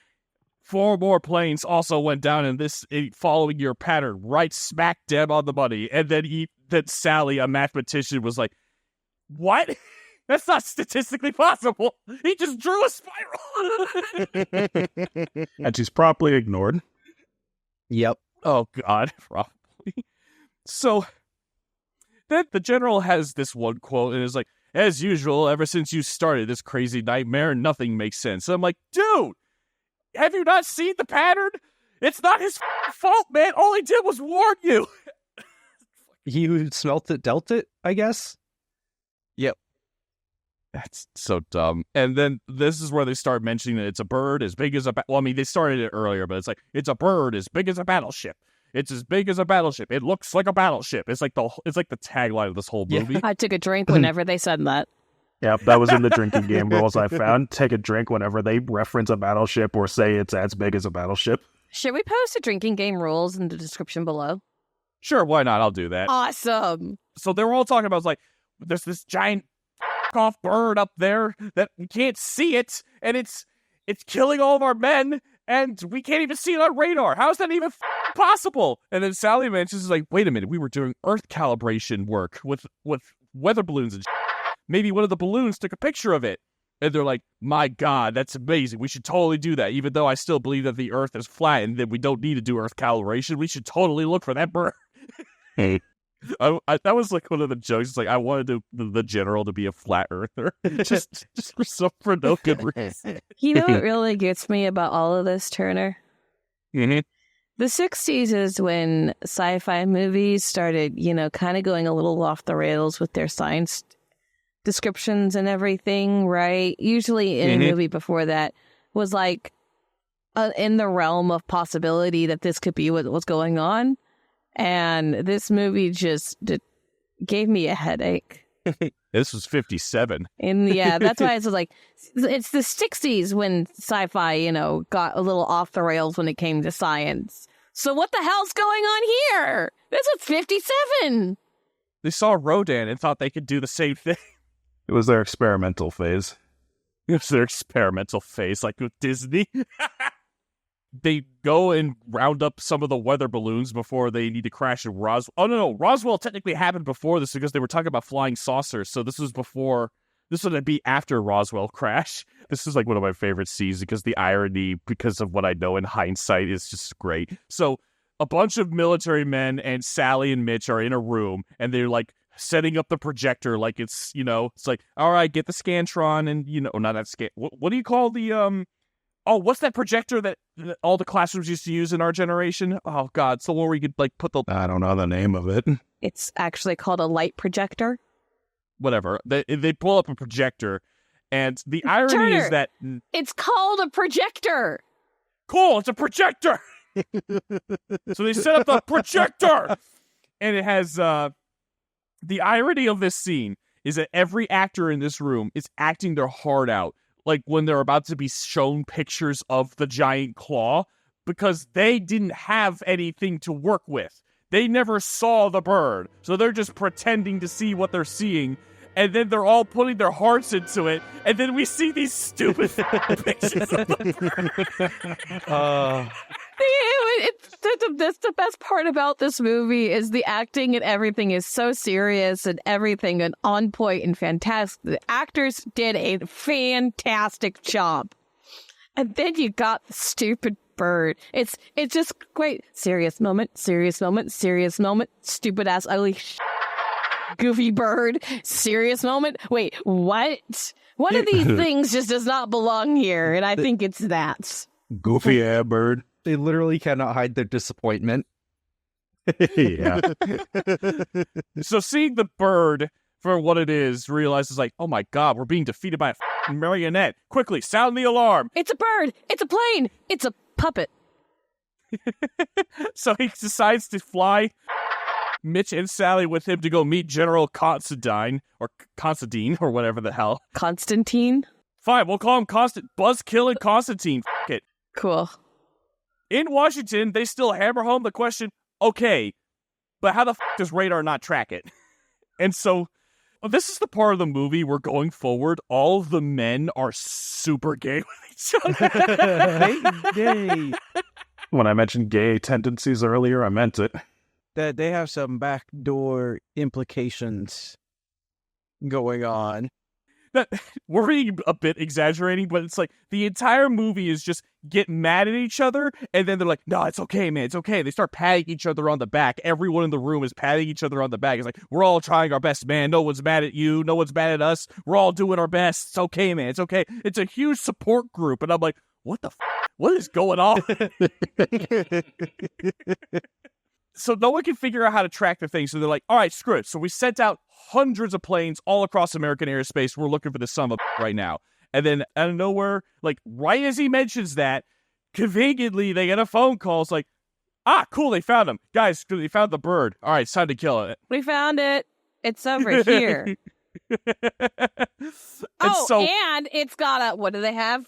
4 more planes also went down in this following your pattern, right smack dab on the money. And then Sally, a mathematician, was like, what? That's not statistically possible. He just drew a spiral. And she's promptly ignored. Yep. Oh, God, probably. So then the general has this one quote, and is like, as usual, ever since you started this crazy nightmare, nothing makes sense. And I'm like, dude, have you not seen the pattern? It's not his fault, man. All he did was warn you. He who smelt it dealt it, I guess. Yep. That's so dumb. And then this is where they start mentioning that it's a bird as big as a... Well, I mean, they started it earlier, but it's like, it's a bird as big as a battleship. It's as big as a battleship. It looks like a battleship. It's like the tagline of this whole movie. I took a drink whenever they said that. Yeah, that was in the drinking game rules I found. Take a drink whenever they reference a battleship or say it's as big as a battleship. Should we post the drinking game rules in the description below? Sure, why not? I'll do that. Awesome. So they were all talking about, it's like, there's this giant off bird up there that we can't see it, and it's killing all of our men, and we can't even see it on radar. How is that even possible? And then Sally mentions, like, wait a minute, we were doing Earth calibration work with weather balloons and maybe one of the balloons took a picture of it. And they're like, my God, that's amazing. We should totally do that. Even though I still believe that the Earth is flat and that we don't need to do Earth calibration, we should totally look for that bird. Hey. That was like one of the jokes. It's like, I wanted the general to be a flat earther. just for no good reason. You know what really gets me about all of this, Turner? Mm-hmm. The 60s is when sci-fi movies started, kind of going a little off the rails with their science descriptions and everything, right? Usually in a movie before that was like in the realm of possibility that this could be what was going on. And this movie just gave me a headache. This was 57. And yeah, that's why it's like, it's the 60s when sci-fi, got a little off the rails when it came to science. So what the hell's going on here? This was 57. They saw Rodan and thought they could do the same thing. It was their experimental phase. It was their experimental phase, like with Disney. They go and round up some of the weather balloons before they need to crash in Roswell. Oh, no. Roswell technically happened before this because they were talking about flying saucers. So this was before... This would be after Roswell crash. This is like one of my favorite scenes because the irony, because of what I know in hindsight, is just great. So a bunch of military men and Sally and Mitch are in a room and they're like setting up the projector like it's, it's like, all right, get the Scantron and, not that scan. What do you call the... Oh, what's that projector that all the classrooms used to use in our generation? Oh, God. It's the one where you could, put the... I don't know the name of it. It's actually called a light projector. Whatever. They pull up a projector, and the irony Turner, is that... It's called a projector! Cool, it's a projector! So they set up the projector! And it has... The irony of this scene is that every actor in this room is acting their heart out. Like when they're about to be shown pictures of the giant claw, because they didn't have anything to work with. They never saw the bird, so they're just pretending to see what they're seeing, and then they're all putting their hearts into it, and then we see these stupid pictures of the bird. That's the best part about this movie is the acting and everything is so serious and everything and on point and fantastic. The actors did a fantastic job. And then you got the stupid bird. It's just great. Serious moment, stupid ass ugly goofy bird. Serious moment. Wait, what? One of these things just does not belong here, and I think it's that. Goofy air bird. They literally cannot hide their disappointment. Yeah. So seeing the bird for what it is, realizes like, oh my God, we're being defeated by a marionette. Quickly, sound the alarm. It's a bird. It's a plane. It's a puppet. So he decides to fly Mitch and Sally with him to go meet General Constantine, or whatever the hell. Constantine? Fine, we'll call him Buzzkill and Constantine. F it. Cool. In Washington, they still hammer home the question, okay, but how the does radar not track it? And so, this is the part of the movie where going forward, all of the men are super gay with each other. Gay. When I mentioned gay tendencies earlier, I meant it. That they have some backdoor implications going on. We're being a bit exaggerating, but it's like the entire movie is just get mad at each other, and then they're like, no, it's okay, man, it's okay. They start patting each other on the back. Everyone in the room is patting each other on the back. It's like, we're all trying our best, man. No one's mad at you. No one's mad at us. We're all doing our best. It's okay, man. It's okay. It's a huge support group, and I'm like, what the what is going on? So no one can figure out how to track the thing. So they're like, all right, screw it. So we sent out hundreds of planes all across American airspace. We're looking for the son of a right now. And then out of nowhere, like right as he mentions that, conveniently they get a phone call. It's like, cool, they found him. Guys, they found the bird. All right, it's time to kill it. We found it. It's over here. And it's got what do they have?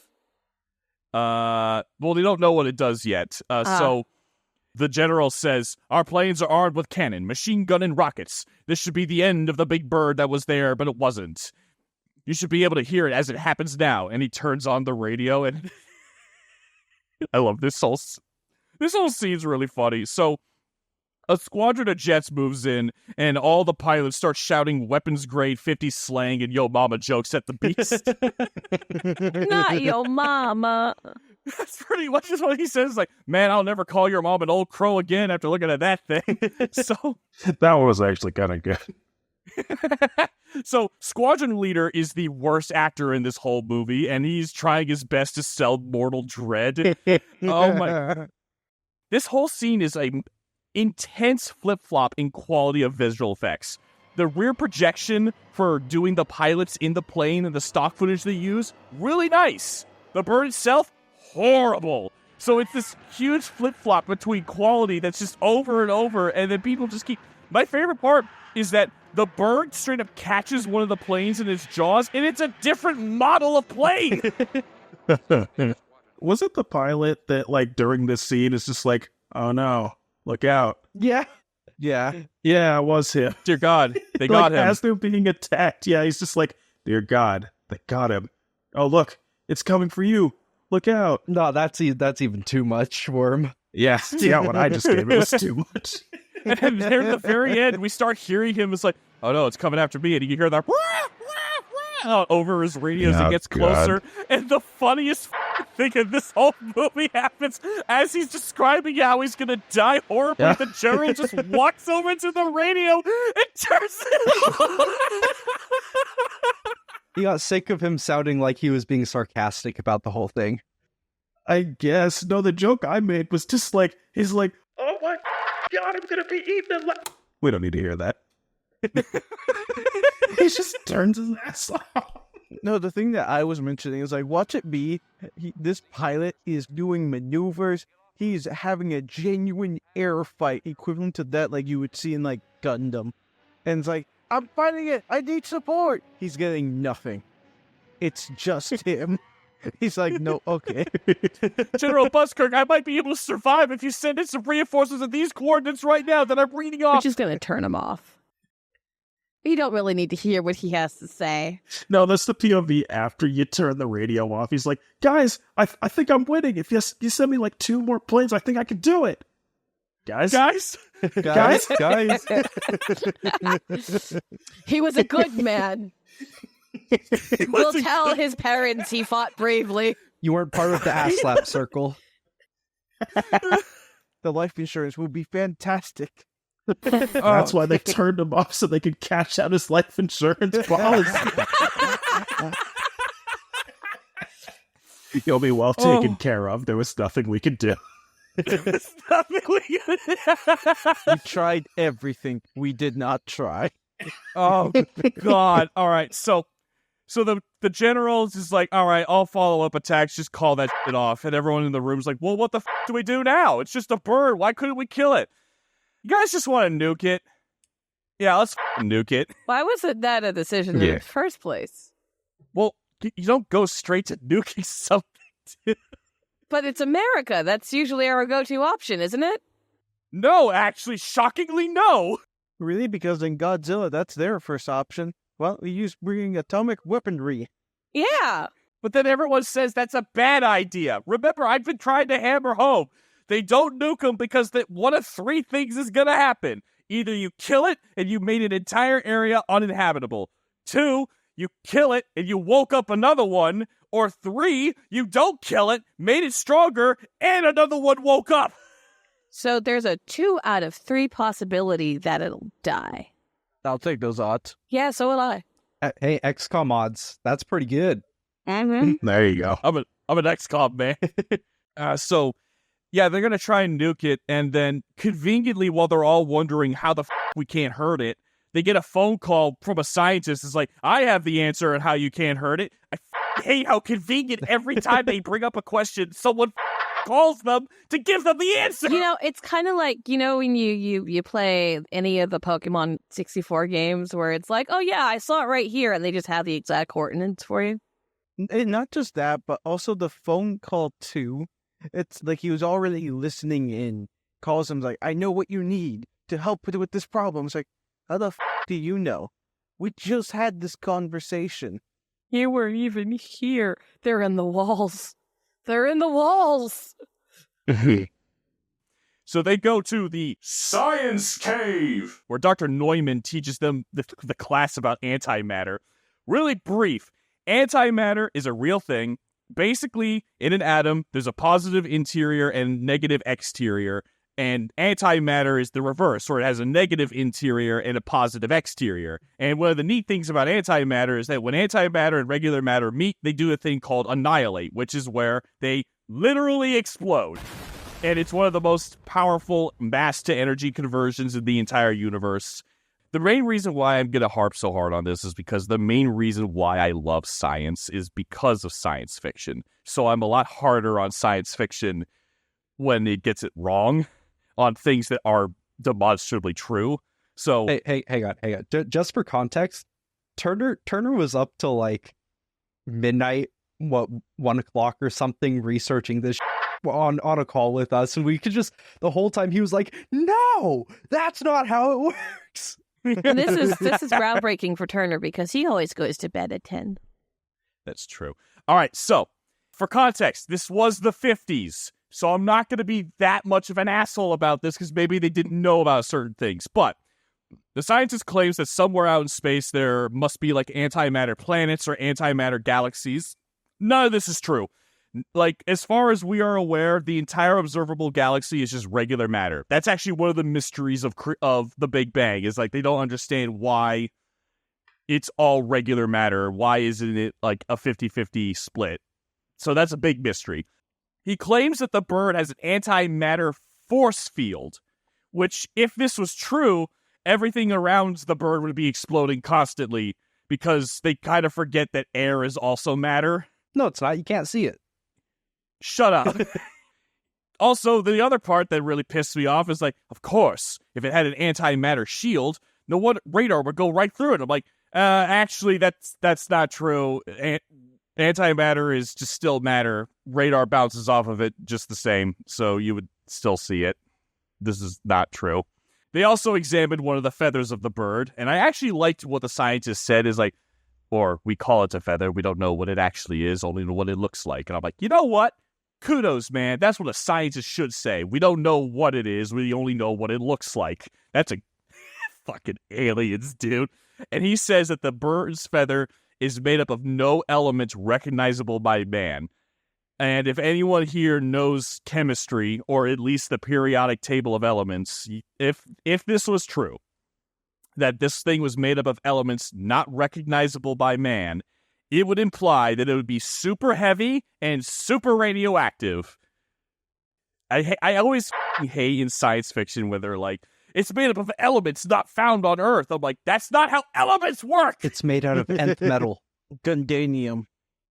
Well, they don't know what it does yet. So the general says, our planes are armed with cannon, machine gun, and rockets. This should be the end of the big bird that was there, but it wasn't. You should be able to hear it as it happens now. And he turns on the radio, and I love this whole scene's really funny. So a squadron of jets moves in, and all the pilots start shouting weapons-grade 50s slang and yo mama jokes at the beast. Not yo mama. That's pretty much just what he says. Like, man, I'll never call your mom an old crow again after looking at that thing. So that was actually kind of good. So squadron leader is the worst actor in this whole movie, and he's trying his best to sell mortal dread. Oh my. This whole scene is a intense flip-flop in quality of visual effects. The rear projection for doing the pilots in the plane and the stock footage they use, really nice. The bird itself, horrible. So it's this huge flip-flop between quality that's just over and over, and then people just keep... My favorite part is that the bird straight up catches one of the planes in its jaws, and it's a different model of plane! Was it the pilot that, like, during this scene is just like, oh no, look out? Yeah. Yeah. Yeah, it was him. Dear God, they like, got him. As they're being attacked, yeah, he's just like, dear God, they got him. Oh, look, it's coming for you. Look out. No, that's even too much for him. Yeah, what I just gave it was too much. And there at the very end, we start hearing him. It's like, oh no, it's coming after me. And you hear that over his radio as it gets closer. God. And the funniest thing in this whole movie happens as he's describing how he's going to die horribly. Yeah. The general just walks over to the radio and turns it on. He got sick of him sounding like he was being sarcastic about the whole thing. I guess. No, the joke I made was just like, he's like, oh my God, I'm going to be eaten alive. We don't need to hear that. He just turns his ass off. No, the thing that I was mentioning is like, watch it be. This pilot is doing maneuvers. He's having a genuine air fight equivalent to that like you would see in like Gundam. And it's like, I'm fighting it. I need support. He's getting nothing. It's just him. He's like, no, okay. General Buskirk, I might be able to survive if you send in some reinforcements at these coordinates right now that I'm reading off. Which is going to turn him off. You don't really need to hear what he has to say. No, that's the POV after you turn the radio off. He's like, guys, I think I'm winning. If you send me like 2 more planes, I think I can do it. Guys? He was a good man. We'll tell his parents he fought bravely. You weren't part of the ass slap circle. The life insurance would be fantastic. That's why they turned him off so they could cash out his life insurance policy. You'll be well taken care of. There was nothing we could do. We tried everything. We did not try. Oh, God. All right. So the general's is like, all right, all follow-up attacks, just call that shit off. And everyone in the room's like, well, what the do we do now? It's just a bird. Why couldn't we kill it? You guys just want to nuke it? Yeah, let's nuke it. Why wasn't that a decision in the first place? Well, you don't go straight to nuking something. But it's America. That's usually our go-to option, isn't it? No, actually, shockingly, no. Really? Because in Godzilla, that's their first option. Well, we use bringing atomic weaponry. Yeah. But then everyone says that's a bad idea. Remember, I've been trying to hammer home. They don't nuke them because one of 3 things is going to happen. Either you kill it and you made an entire area uninhabitable. 2, you kill it and you woke up another one. Or 3, you don't kill it, made it stronger, and another one woke up. So there's a 2 out of 3 possibility that it'll die. I'll take those odds. Yeah, so will I. Hey, XCOM odds. That's pretty good. Mm-hmm. There you go. I'm an XCOM man. So Yeah, they're going to try and nuke it, and then conveniently, while they're all wondering how the we can't hurt it, they get a phone call from a scientist. It's like, I have the answer on how you can't hurt it. I hate how convenient every time they bring up a question, someone calls them to give them the answer. You know, it's kind of like, you know, when you play any of the Pokemon 64 games where it's like, oh yeah, I saw it right here, and they just have the exact coordinates for you. And not just that, but also the phone call too. It's like he was already listening in. Calls him like, I know what you need to help with this problem. It's like, how the do you know? We just had this conversation. You were even here. They're in the walls. They're in the walls. So they go to the Science Cave, where Dr. Neumann teaches them the class about antimatter. Really brief. Antimatter is a real thing. Basically, in an atom, there's a positive interior and negative exterior, and antimatter is the reverse, or it has a negative interior and a positive exterior. And one of the neat things about antimatter is that when antimatter and regular matter meet, they do a thing called annihilate, which is where they literally explode. And it's one of the most powerful mass-to-energy conversions in the entire universe. The main reason why I'm going to harp so hard on this is because the main reason why I love science is because of science fiction. So I'm a lot harder on science fiction when it gets it wrong on things that are demonstrably true. So Hey, hang on. Just for context, Turner was up till like midnight, 1 o'clock or something, researching this on a call with us, and we could just, the whole time he was like, no, that's not how it works. And this is groundbreaking for Turner because he always goes to bed at 10. That's true. All right, so for context, this was the 50s, so I'm not going to be that much of an asshole about this because maybe they didn't know about certain things. But the scientist claims that somewhere out in space there must be like antimatter planets or antimatter galaxies. None of this is true. Like, as far as we are aware, the entire observable galaxy is just regular matter. That's actually one of the mysteries of the Big Bang, is like they don't understand why it's all regular matter. Why isn't it like a 50-50 split? So that's a big mystery. He claims that the bird has an antimatter force field, which, if this was true, everything around the bird would be exploding constantly because they kind of forget that air is also matter. No, it's not. You can't see it. Shut up. Also, the other part that really pissed me off is like, of course, if it had an antimatter shield, no one radar would go right through it. I'm like, actually, that's not true. Antimatter is just still matter. Radar bounces off of it just the same, so you would still see it. This is not true. They also examined one of the feathers of the bird, and I actually liked what the scientist said is like, or we call it a feather, we don't know what it actually is, only what it looks like. And I'm like, you know what? Kudos, man. That's what a scientist should say. We don't know what it is. We only know what it looks like. That's a fucking aliens, dude. And he says that the bird's feather is made up of no elements recognizable by man. And if anyone here knows chemistry, or at least the periodic table of elements, if this was true, that this thing was made up of elements not recognizable by man, it would imply that it would be super heavy and super radioactive. I always hate in science fiction when they're like, it's made up of elements not found on Earth. I'm like, that's not how elements work! It's made out of nth metal. Gundanium.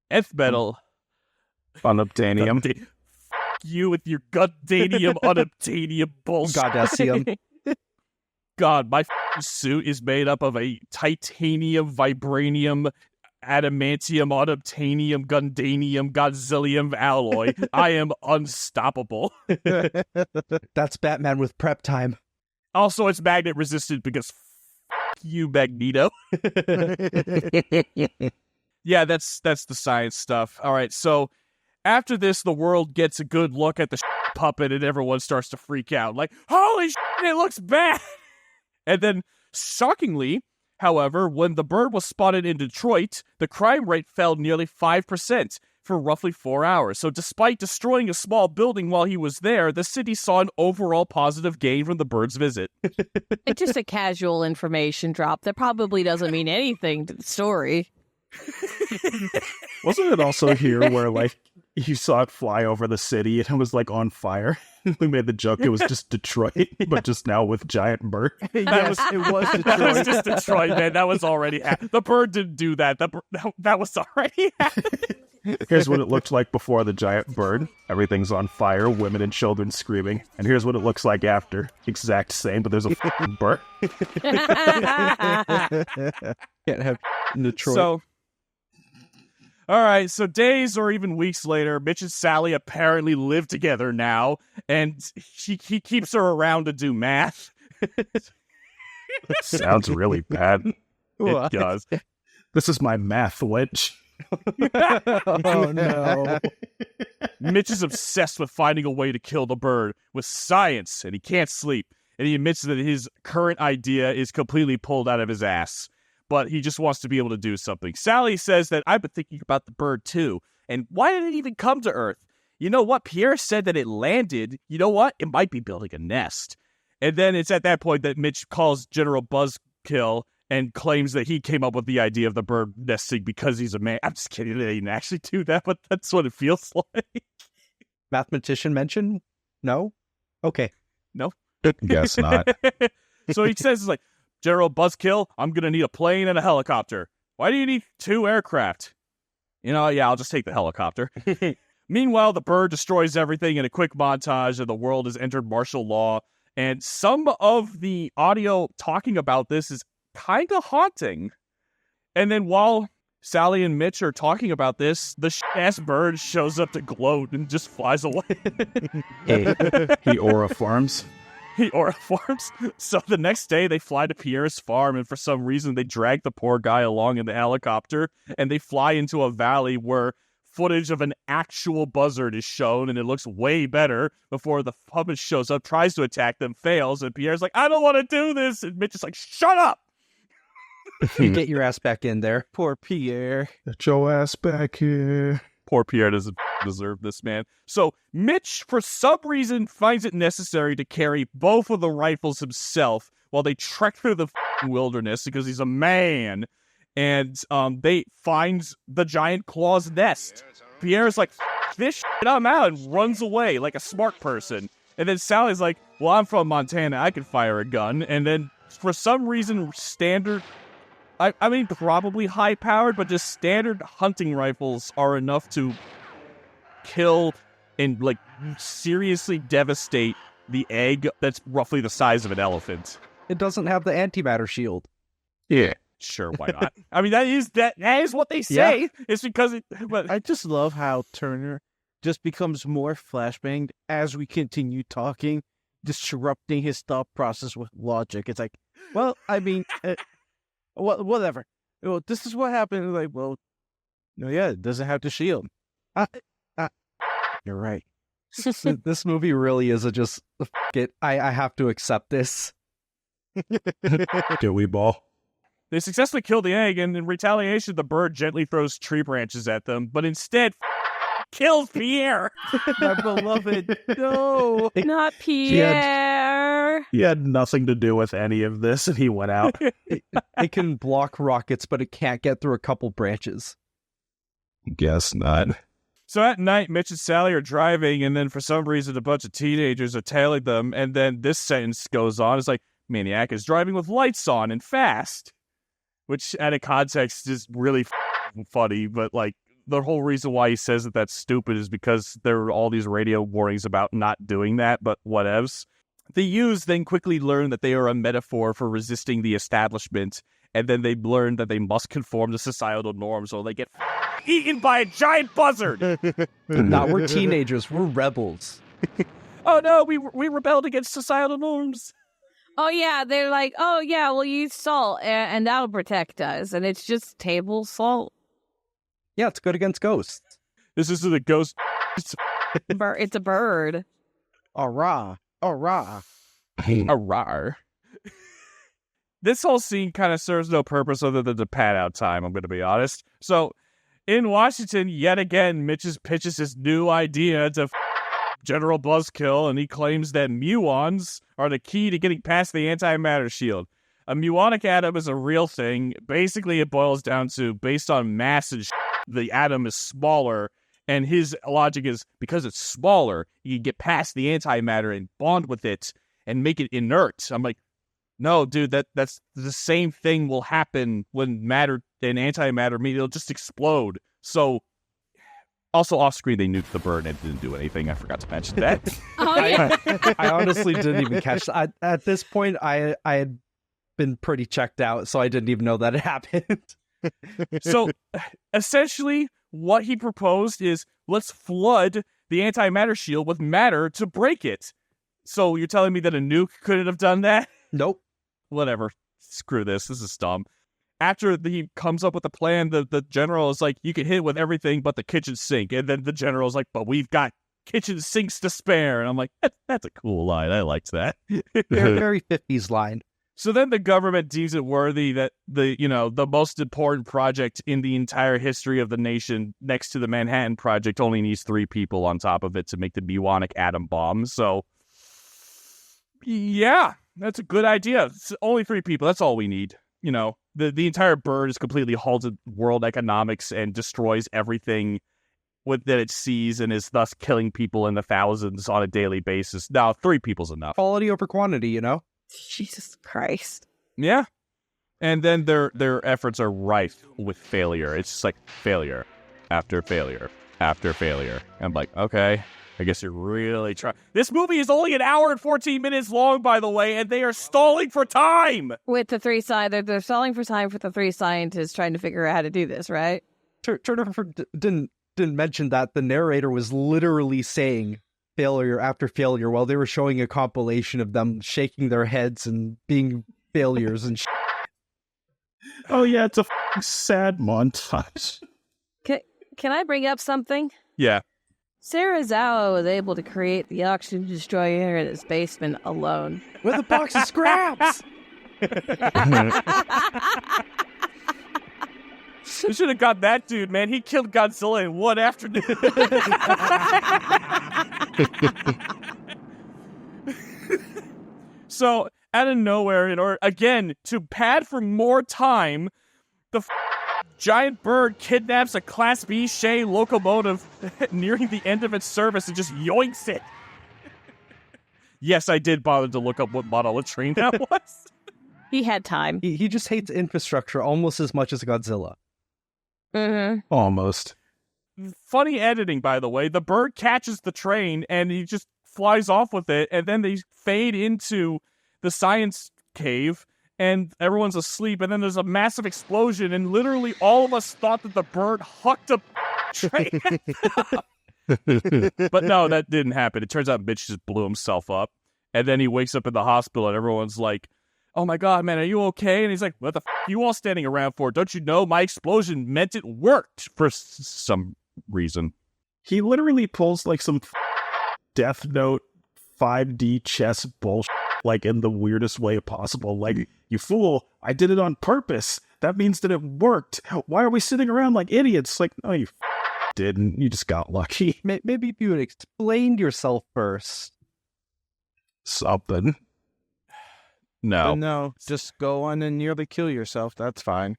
Nth metal. Unobtainium. You with your Gundanium, unobtainium bullshit. Goddessium. God, my suit is made up of a titanium, vibranium, adamantium, unobtainium, gundanium, godzillium alloy. I am unstoppable. That's Batman with prep time. Also, it's magnet resistant because you, Magneto. Yeah, that's the science stuff. All right, so after this, the world gets a good look at the puppet and everyone starts to freak out. Like, holy shit, it looks bad! And then, shockingly, however, when the bird was spotted in Detroit, the crime rate fell nearly 5% for roughly 4 hours. So despite destroying a small building while he was there, the city saw an overall positive gain from the bird's visit. It's just a casual information drop that probably doesn't mean anything to the story. Wasn't it also here where, like, you saw it fly over the city and it was, like, on fire? We made the joke. It was just Detroit, but just now with giant bird. Yes, it was That Detroit. was just Detroit, man. That was already the bird didn't do that. That was already happening. Here's what it looked like before the giant bird. Everything's on fire, women and children screaming. And here's what it looks like after. Exact same, but there's a f***ing bird. Can't have Detroit. So, all right. So days or even weeks later, Mitch and Sally apparently live together now, and he keeps her around to do math. Sounds really bad. It does. This is my math wench. Oh no. Mitch is obsessed with finding a way to kill the bird with science, and he can't sleep. And he admits that his current idea is completely pulled out of his ass, but he just wants to be able to do something. Sally says that I've been thinking about the bird too, and why did it even come to Earth? You know what? Pierre said that it landed. You know what? It might be building a nest. And then it's at that point that Mitch calls General Buzzkill and claims that he came up with the idea of the bird nesting because he's a man. I'm just kidding. They didn't actually do that, but that's what it feels like. Mathematician mention? No? Okay. No? Guess not. So he says, like, General Buzzkill, I'm going to need a plane and a helicopter. Why do you need 2 aircraft? Yeah, I'll just take the helicopter. Meanwhile, the bird destroys everything in a quick montage, and the world has entered martial law. And some of the audio talking about this is kind of haunting. And then while Sally and Mitch are talking about this, the ass bird shows up to gloat and just flies away. He aura farms. He aura farms. So the next day they fly to Pierre's farm, and for some reason they drag the poor guy along in the helicopter, and they fly into a valley where footage of an actual buzzard is shown, and it looks way better before the puppet shows up, tries to attack them, fails, and Pierre's like, I don't want to do this, and Mitch is like, shut up! You get your ass back in there. Poor Pierre. Get your ass back here. Poor Pierre doesn't deserve this, man. So Mitch, for some reason, finds it necessary to carry both of the rifles himself while they trek through the wilderness because he's a man. And they find the giant claw's nest. Pierre's like, this shit, I'm out, and runs away like a smart person. And then Sally's like, well, I'm from Montana, I can fire a gun. And then for some reason, standard, I mean, probably high-powered, but just standard hunting rifles are enough to kill and, like, seriously devastate the egg that's roughly the size of an elephant. It doesn't have the antimatter shield. Yeah. Sure, why not? I mean, that is what they say. Yeah. It's because it. But I just love how Terner just becomes more flashbanged as we continue talking, disrupting his thought process with logic. It's like, well, I mean, whatever. Well, this is what happened. Like, well, no, yeah, it doesn't have the shield. You're right. This movie really is a just, f- it. I have to accept this. Do we ball? they successfully kill the egg, and in retaliation, the bird gently throws tree branches at them, but instead kills Pierre. My beloved. No. Not Pierre. He had nothing to do with any of this, and he went out. It can block rockets, but it can't get through a couple branches. Guess not. So at night, Mitch and Sally are driving, and then for some reason, a bunch of teenagers are tailing them, and then this sentence goes on. It's like, maniac is driving with lights on and fast, which out of context is really funny, but like, the whole reason why he says that that's stupid is because there are all these radio warnings about not doing that, but whatevs. The youths then quickly learn that they are a metaphor for resisting the establishment, and then they learn that they must conform to societal norms or they get eaten by a giant buzzard. Nah, we're teenagers. We're rebels. Oh no, we rebelled against societal norms. Oh, yeah. They're like, oh, yeah, we'll use salt and that'll protect us. And it's just table salt. Yeah, it's good against ghosts. This is the ghost. It's a bird. Arrah. Arrah. Arrar. This whole scene kind of serves no purpose other than to pad out time, I'm going to be honest. So, in Washington, yet again, Mitch pitches his new idea to General Buzzkill, and he claims that muons are the key to getting past the antimatter shield. A muonic atom is a real thing. Basically, it boils down to, based on mass and the atom is smaller, And his logic is because it's smaller, you can get past the antimatter and bond with it and make it inert. I'm like, no, dude, that's the same thing will happen when matter and antimatter meet. It'll just explode. So, also off screen, they nuked the bird and it didn't do anything. I forgot to mention that. I honestly didn't even catch that. At this point, I had been pretty checked out, so I didn't even know that it happened. So, essentially, what he proposed is let's flood the antimatter shield with matter to break it. So you're telling me that a nuke couldn't have done that? Nope. Whatever. Screw this. This is dumb. After he comes up with a plan, the general is like, you can hit it with everything but the kitchen sink. And then the general is like, but we've got kitchen sinks to spare. And I'm like, that's a cool line. I liked that. Very 50s line. So then the government deems it worthy that the most important project in the entire history of the nation, next to the Manhattan Project, only needs 3 people on top of it to make the Bionic atom bomb. So, yeah, that's a good idea. It's only 3 people. That's all we need. The entire bird has completely halted world economics and destroys everything that it sees and is thus killing people in the thousands on a daily basis. Now, 3 people's enough. Quality over quantity, Jesus Christ. Yeah. And then their efforts are rife with failure. It's just like failure after failure after failure. I'm like, okay, I guess you're really trying. This movie is only an hour and 14 minutes long, by the way, and they are stalling for time. With the 3 they're stalling for time for the 3 scientists trying to figure out how to do this, right? Turner didn't mention that the narrator was literally saying failure after failure while they were showing a compilation of them shaking their heads and being failures and Oh yeah, it's a sad montage. Can I bring up something? Yeah. Serizawa was able to create the oxygen destroyer in his basement alone. with a box of scraps. We should have got that dude, man. He killed Godzilla in one afternoon. So, out of nowhere, in order, again, to pad for more time, the giant bird kidnaps a Class B Shay locomotive nearing the end of its service and just yoinks it. Yes, I did bother to look up what model of train that was. He had time. He just hates infrastructure almost as much as Godzilla. Mm-hmm. Almost. Funny editing, by the way. The bird catches the train and he just flies off with it, and then they fade into the science cave and everyone's asleep, and then there's a massive explosion, and literally all of us thought that the bird hucked a train. But no, that didn't happen. It turns out Mitch just blew himself up, and then he wakes up in the hospital and everyone's like, oh my god, man, are you okay? And he's like, what the f*** are you all standing around for? Don't you know my explosion meant it worked for some reason? He literally pulls like some Death Note 5D chess bullshit, like in the weirdest way possible. Like, you fool, I did it on purpose. That means that it worked. Why are we sitting around like idiots? Like, no, you didn't. You just got lucky. Maybe if you had explained yourself first. Something. No. No, just go on and nearly kill yourself. That's fine.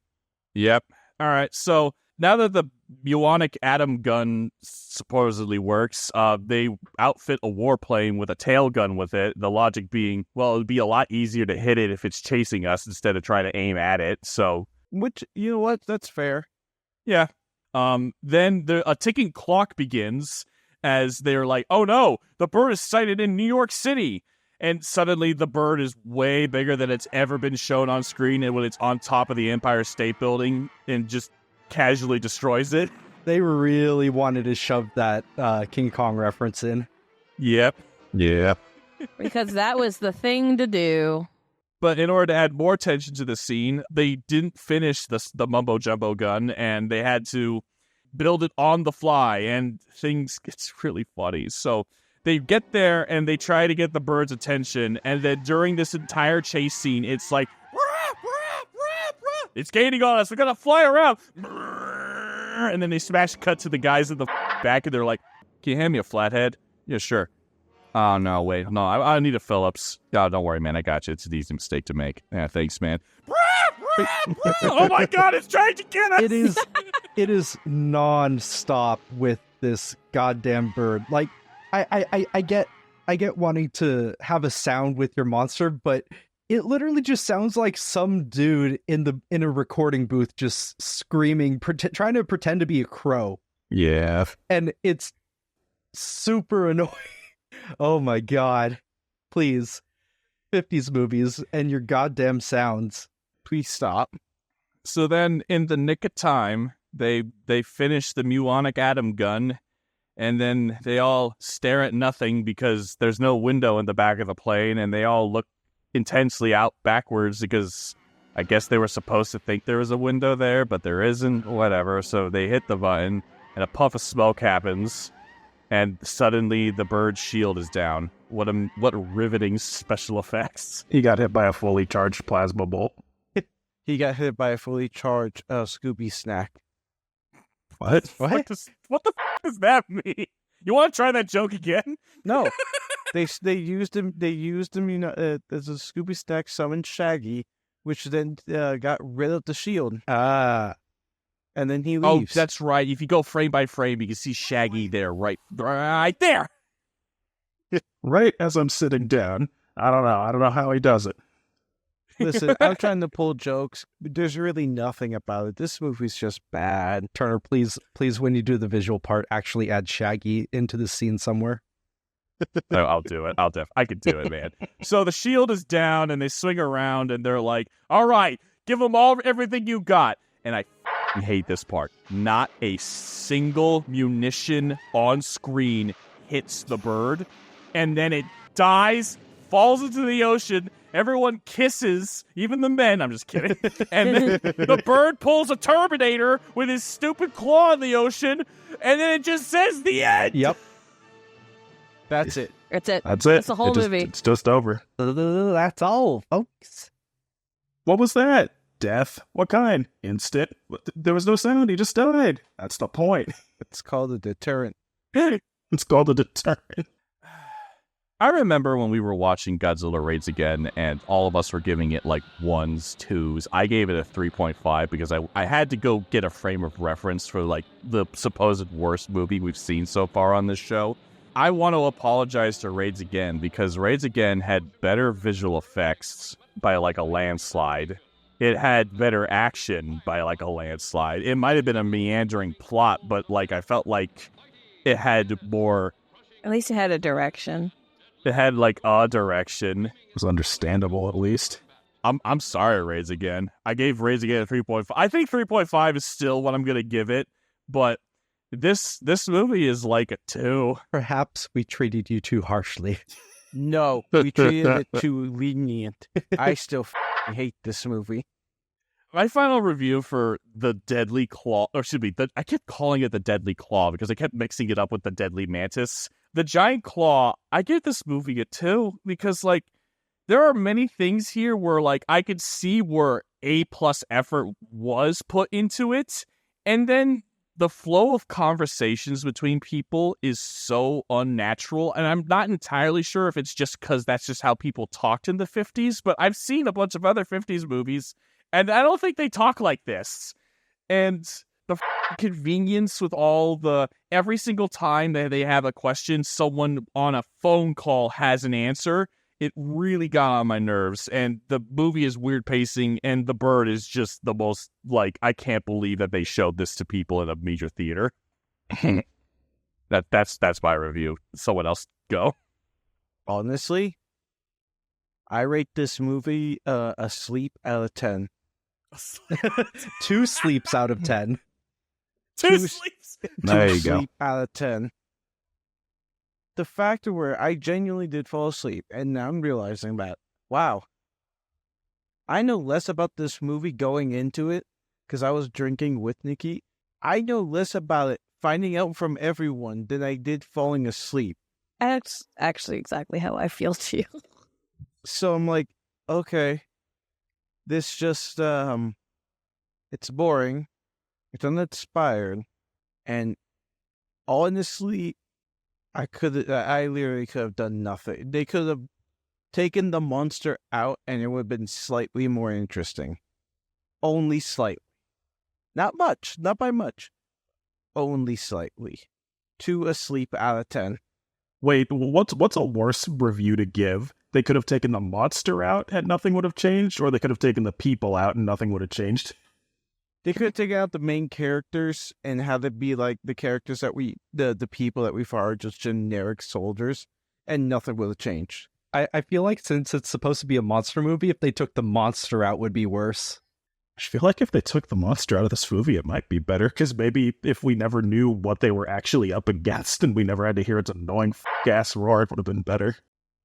Yep. All right. So now that the bionic atom gun supposedly works, they outfit a warplane with a tail gun with it. The logic being, well, it would be a lot easier to hit it if it's chasing us instead of trying to aim at it. So, Which, you know what? That's fair. yeah. Then a ticking clock begins as they're like, oh no, the bird is sighted in New York City. And suddenly the bird is way bigger than it's ever been shown on screen, and when it's on top of the Empire State Building and just casually destroys it. They really wanted to shove that King Kong reference in. Yep. Yeah. Because that was the thing to do. But in order to add more tension to the scene, they didn't finish the mumbo jumbo gun, and they had to build it on the fly, and things gets really funny. So they get there and they try to get the bird's attention, and then during this entire chase scene, it's like, it's gaining on us, we're gonna fly around, and then they smash cut to the guys in the back, and they're like, can you hand me a flathead? Yeah, sure. Oh, no, wait, no, I need a Phillips. Oh, don't worry, man, I got you. It's an easy mistake to make. Yeah, thanks, man. Oh my god, it's trying to get us! It is non-stop with this goddamn bird. Like, I get wanting to have a sound with your monster, but it literally just sounds like some dude in a recording booth just screaming, trying to pretend to be a crow. Yeah. And it's super annoying. Oh my god. Please. 50s movies and your goddamn sounds. Please stop. So then, in the nick of time, they finish the muonic atom gun, and then they all stare at nothing because there's no window in the back of the plane, and they all look intensely out backwards because I guess they were supposed to think there was a window there, but there isn't, whatever. So they hit the button, and a puff of smoke happens, and suddenly the bird's shield is down. What riveting special effects. He got hit by a fully charged plasma bolt. He got hit by a fully charged Scooby snack. What? What the f does that mean? You want to try that joke again? No, they used him. They used him. As a Scooby snack summoned Shaggy, which then got rid of the shield. Ah. And then he Oh, leaves. that's right. If you go frame by frame, you can see Shaggy there, right there. Right as I'm sitting down. I don't know how he does it. Listen, I'm trying to pull jokes, but there's really nothing about it. This movie's just bad. Turner, please, when you do the visual part, actually add Shaggy into the scene somewhere. No, I'll do it. I can do it, man. So the shield is down, and they swing around, and they're like, all right, give them everything you got. And I hate this part. Not a single munition on screen hits the bird, and then it dies, falls into the ocean. Everyone kisses, even the men. I'm just kidding. And then the bird pulls a Terminator with his stupid claw in the ocean, and then it just says the end. Yep. That's it. That's it. That's it. That's the whole movie. It's just over. That's all, folks. What was that? Death? What kind? Instant? There was no sound. He just died. That's the point. It's called a deterrent. It's called a deterrent. I remember when we were watching Godzilla Raids Again, and all of us were giving it like 1s, 2s. I gave it a 3.5 because I had to go get a frame of reference for like the supposed worst movie we've seen so far on this show. I want to apologize to Raids Again because Raids Again had better visual effects by like a landslide. It had better action by like a landslide. It might have been a meandering plot, but like I felt like it had more. At least it had a direction. It had like a direction. It was understandable, at least. I'm sorry, Raids Again. I gave Raids Again a 3.5. I think 3.5 is still what I'm gonna give it, but this movie is like a 2. Perhaps we treated you too harshly. No, we treated it too lenient. I still hate this movie. My final review for the Deadly Claw, or excuse me, I kept calling it the Deadly Claw because I kept mixing it up with the Deadly Mantis. The Giant Claw, I give this movie a 2 because, like, there are many things here where, like, I could see where A+ effort was put into it, and then the flow of conversations between people is so unnatural, and I'm not entirely sure if it's just because that's just how people talked in the 50s, but I've seen a bunch of other 50s movies, and I don't think they talk like this. And the convenience with every single time that they have a question, someone on a phone call has an answer, it really got on my nerves. And the movie is weird pacing, and the bird is just the most, like, I can't believe that they showed this to people in a major theater. That's my review. Someone else go. Honestly, I rate this movie a sleep out of 10. 2 sleeps out of 10. Two sleeps. There you go. Sleep out of 10. The fact where I genuinely did fall asleep, and now I'm realizing that, wow, I know less about this movie going into it, because I was drinking with Nikki. I know less about it finding out from everyone than I did falling asleep. That's actually exactly how I feel too. So I'm like, okay, this just, it's boring, it's uninspired, and honestly, I literally could have done nothing. They could have taken the monster out and it would have been slightly more interesting. Only slightly. Not much, not by much. Only slightly. 2 asleep out of 10. Wait, what's a worse review to give? They could have taken the monster out and nothing would have changed, or they could have taken the people out and nothing would have changed. They could have taken out the main characters and have it be like the characters that the people that we follow are just generic soldiers, and nothing would have changed. I feel like since it's supposed to be a monster movie, if they took the monster out would be worse. I feel like if they took the monster out of this movie, it might be better, because maybe if we never knew what they were actually up against and we never had to hear its annoying ass roar, it would have been better.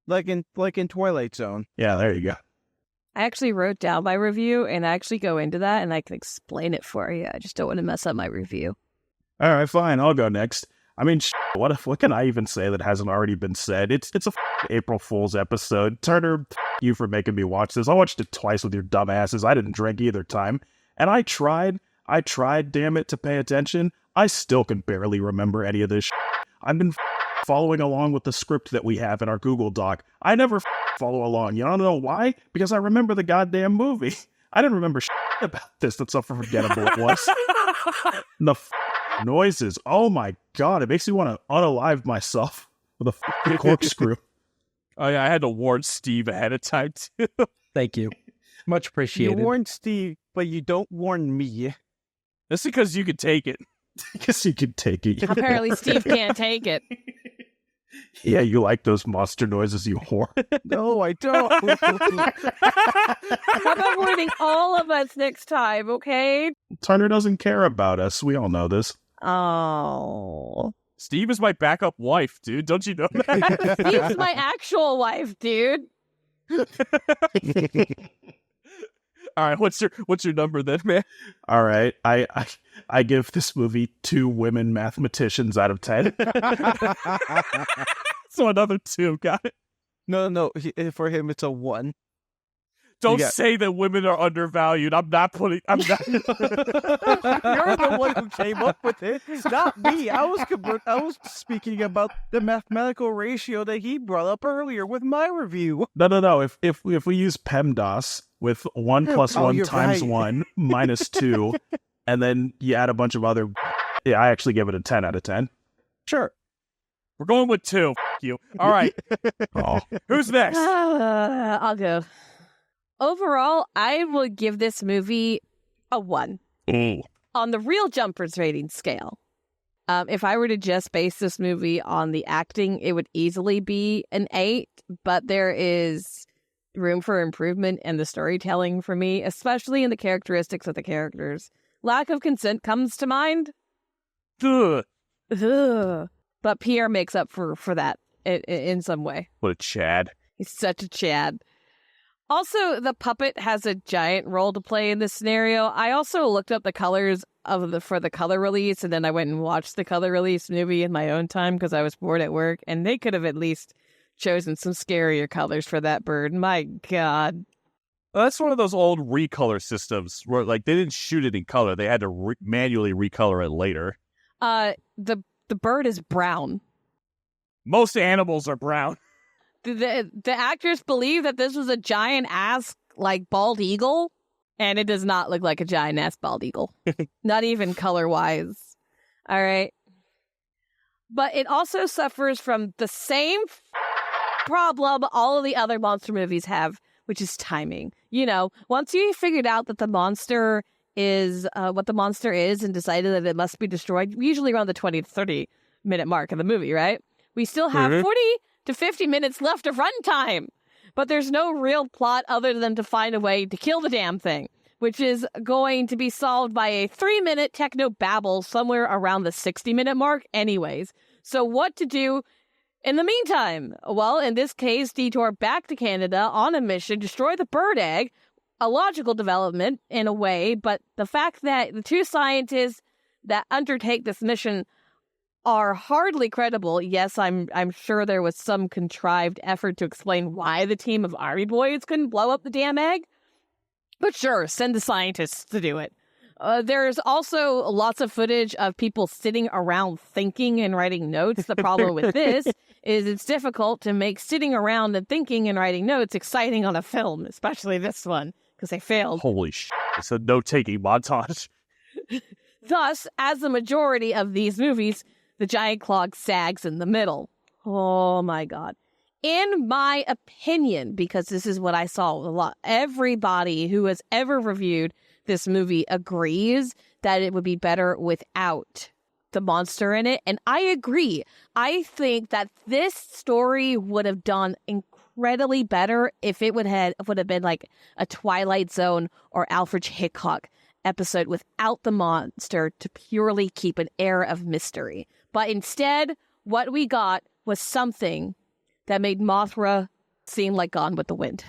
Like in Twilight Zone. Yeah, there you go. I actually wrote down my review, and I actually go into that, and I can explain it for you. I just don't want to mess up my review. All right, fine. I'll go next. I mean, what can I even say that hasn't already been said? It's a April Fool's episode. Turner, you for making me watch this. I watched it twice with your dumb asses. I didn't drink either time. And I tried, damn it, to pay attention. I still can barely remember any of this. I've been following along with the script that we have in our Google Doc. I never follow along. You don't know why? Because I remember the goddamn movie. I didn't remember about this. That's how forgettable it was. The noises. Oh my god, it makes me want to unalive myself with a corkscrew. Oh yeah, I had to warn Steve ahead of time too. Thank you. Much appreciated. You warned Steve, but you don't warn me. That's because you could take it. I guess you could take it. Apparently, Steve can't take it. Yeah, you like those monster noises, you whore. No, I don't. How about warning all of us next time, okay? Turner doesn't care about us. We all know this. Oh. Steve is my backup wife, dude. Don't you know that? Steve's my actual wife, dude. All right, what's your number then, man? All right, I give this movie 2 women mathematicians out of 10. So another 2, got it. No. For him, it's a 1. Don't say that women are undervalued. I'm not. You're the one who came up with it, not me. I was speaking about the mathematical ratio that he brought up earlier with my review. No. If we use PEMDAS with 1 + 1 times right. 1 minus 2, and then you add a bunch of other, yeah, I actually give it a 10 out of 10. Sure. We're going with 2. F you. All right. Oh, Who's next? I'll go. Overall, I would give this movie a 1 on the Real Jumpers rating scale. If I were to just base this movie on the acting, it would easily be an 8, but there is room for improvement in the storytelling for me, especially in the characteristics of the characters. Lack of consent comes to mind. Ugh. Ugh. But Pierre makes up for that in some way. What a Chad. He's such a Chad. Also, the puppet has a giant role to play in this scenario. I also looked up the colors for the color release, and then I went and watched the color release movie in my own time because I was bored at work, and they could have at least chosen some scarier colors for that bird. My God. Well, that's one of those old recolor systems where, like, they didn't shoot it in color. They had to manually recolor it later. The bird is brown. Most animals are brown. The actors believe that this was a giant ass, like, bald eagle, and it does not look like a giant ass bald eagle. Not even color-wise. All right. But it also suffers from the same problem all of the other monster movies have, which is timing. You know, once you figured out that the monster is what the monster is and decided that it must be destroyed, usually around the 20 to 30 minute mark of the movie, right? We still have 40 to 50 minutes left of runtime, but there's no real plot other than to find a way to kill the damn thing, which is going to be solved by a 3-minute techno babble somewhere around the 60-minute mark anyways. So what to do in the meantime? Well, in this case, detour back to Canada on a mission, destroy the bird egg, a logical development in a way, but the fact that the 2 scientists that undertake this mission are hardly credible. Yes, I'm sure there was some contrived effort to explain why the team of army boys couldn't blow up the damn egg. But sure, send the scientists to do it. There's also lots of footage of people sitting around thinking and writing notes. The problem with this is it's difficult to make sitting around and thinking and writing notes exciting on a film, especially this one, because they failed. Holy shit. It's a note-taking montage. Thus, as the majority of these movies, the giant clog sags in the middle. Oh my God. In my opinion, because this is what I saw a lot, everybody who has ever reviewed this movie agrees that it would be better without the monster in it. And I agree. I think that this story would have done incredibly better if it would have been like a Twilight Zone or Alfred Hitchcock episode without the monster to purely keep an air of mystery. But instead, what we got was something that made Mothra seem like Gone with the Wind.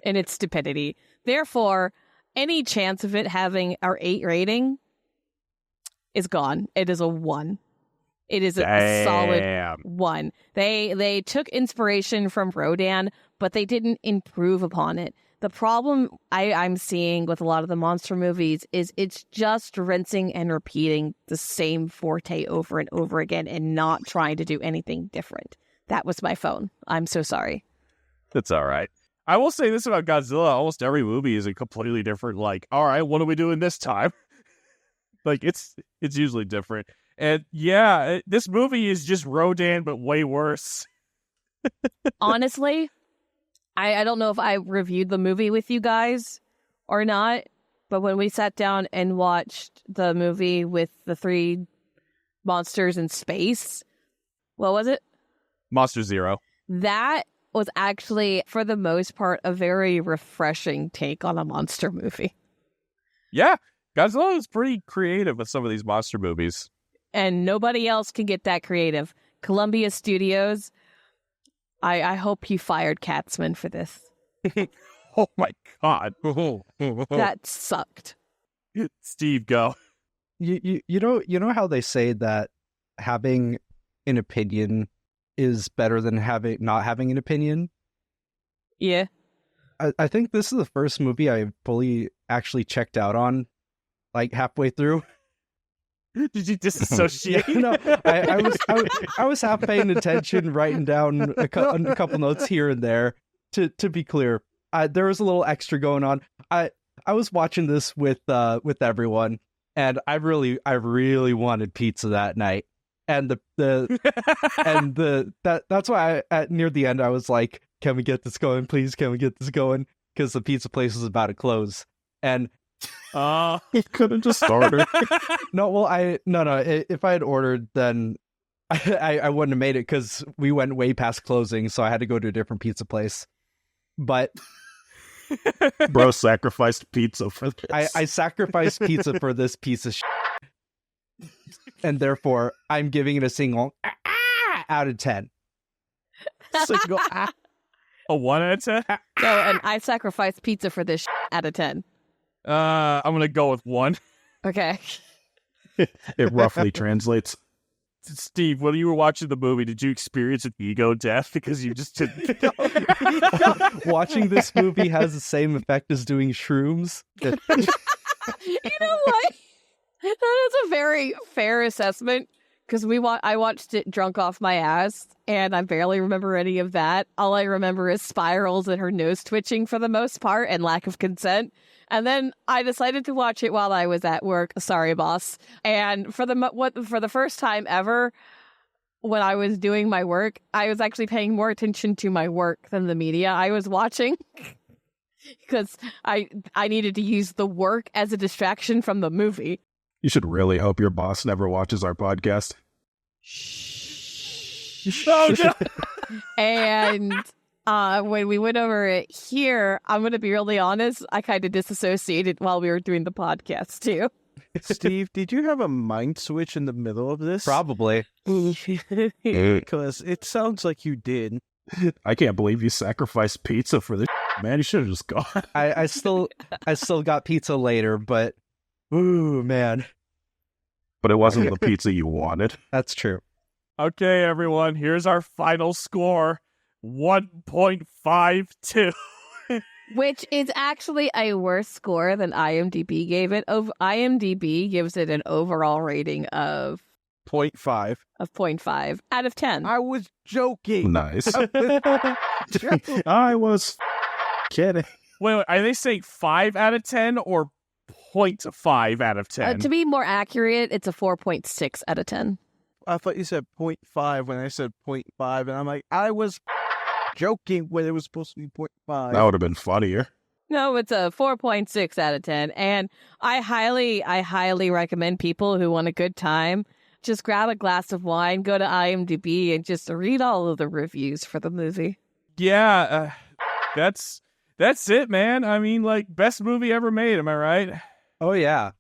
In its stupidity. Therefore, any chance of it having our 8 rating is gone. It is a 1. It is a solid 1. They took inspiration from Rodan, but they didn't improve upon it. The problem I'm seeing with a lot of the monster movies is it's just rinsing and repeating the same forte over and over again and not trying to do anything different. That was my phone. I'm so sorry. That's all right. I will say this about Godzilla. Almost every movie is a completely different, like, all right, what are we doing this time? Like, it's usually different. And yeah, this movie is just Rodan, but way worse. Honestly, I don't know if I reviewed the movie with you guys or not, but when we sat down and watched the movie with the 3 monsters in space, what was it? Monster Zero. That was actually, for the most part, a very refreshing take on a monster movie. Yeah, Godzilla is pretty creative with some of these monster movies. And nobody else can get that creative. Columbia Studios, I hope you fired Katzman for this. Oh my God. That sucked. Steve, go. You know how they say that having an opinion is better than not having an opinion? Yeah. I think this is the first movie I fully actually checked out on, like halfway through. Did you disassociate? No, I was half paying attention, writing down a couple notes here and there. To be clear, there was a little extra going on. I was watching this with everyone, and I really wanted pizza that night. And that's why near the end I was like, "Can we get this going, please? Can we get this going?" Because the pizza place was about to close, and you could have just ordered. No, well, no. If I had ordered, then I wouldn't have made it because we went way past closing, so I had to go to a different pizza place. But Bro sacrificed pizza for this. I sacrificed pizza for this piece of shit. And therefore, I'm giving it a single out of 10. Single A 1 out of 10? No, and I sacrificed pizza for this out of 10. I'm going to go with 1. Okay. It roughly translates. Steve, when you were watching the movie, did you experience an ego death because you just didn't? Watching this movie has the same effect as doing shrooms. You know what? That is a very fair assessment because I watched it drunk off my ass and I barely remember any of that. All I remember is spirals and her nose twitching for the most part and lack of consent. And then I decided to watch it while I was at work. Sorry, boss. And for the first time ever, when I was doing my work, I was actually paying more attention to my work than the media I was watching. Because I needed to use the work as a distraction from the movie. You should really hope your boss never watches our podcast. Oh, no. And when we went over it here, I'm going to be really honest, I kind of disassociated while we were doing the podcast, too. Steve, did you have a mind switch in the middle of this? Probably. Because it sounds like you did. I can't believe you sacrificed pizza for this. Man, you should have just gone. I still got pizza later, but ooh, man. But it wasn't the pizza you wanted. That's true. Okay, everyone, here's our final score. 1.52. Which is actually a worse score than IMDb gave it. IMDb gives it an overall rating of 0.5. Of 0.5 out of 10. I was joking. Nice. I was kidding. Wait, are they saying 5 out of 10 or 0.5 out of 10. To be more accurate, it's a 4.6 out of 10. I thought you said 0.5 when I said 0.5, and I'm like, I was joking when it was supposed to be 0.5. That would have been funnier. No, it's a 4.6 out of 10. And I highly recommend people who want a good time, just grab a glass of wine, go to IMDb, and just read all of the reviews for the movie. Yeah, that's it, man. I mean, like, best movie ever made, am I right? Oh, yeah.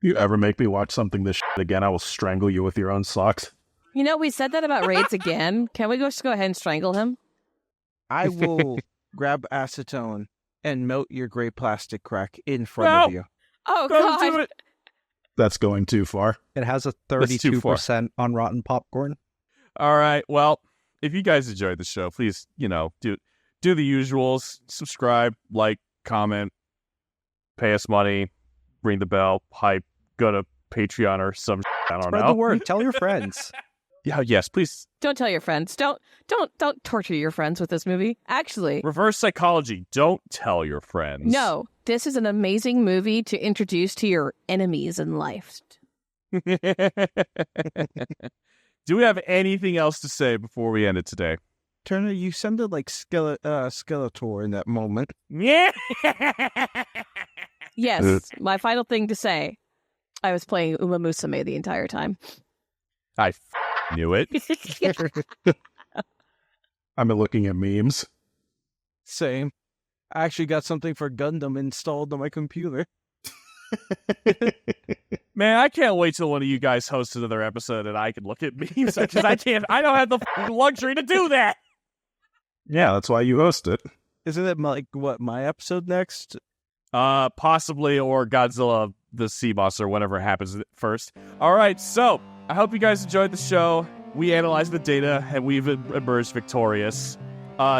If you ever make me watch something this shit again, I will strangle you with your own socks. You know, we said that about Raids again. Can we just go ahead and strangle him? I will grab acetone and melt your gray plastic crack in front of you. Oh, Don't God. do it. That's going too far. It has a That's too far. 32% on Rotten Popcorn. All right, well, if you guys enjoyed the show, please, do the usuals. Subscribe, like, comment, pay us money, ring the bell, hype, go to Patreon or some I don't Spread know. the word. Tell your friends. Yeah, yes, please. Don't tell your friends. Don't torture your friends with this movie. Actually, Reverse psychology. Don't tell your friends. no. This is an amazing movie to introduce to your enemies in life. Do we have anything else to say before we end it today? Turner, you sounded like Skeletor in that moment. Yeah. Yes, my final thing to say. I was playing Uma Musume the entire time. I knew it. I'm looking at memes. Same. I actually got something for Gundam installed on my computer. Man, I can't wait till one of you guys hosts another episode and I can look at memes because I don't have the luxury to do that. Yeah, that's why you host it. Isn't it my episode next? Possibly, or Godzilla the Sea Monster, whatever happens first. All right, so I hope you guys enjoyed the show. We analyzed the data and we've emerged victorious.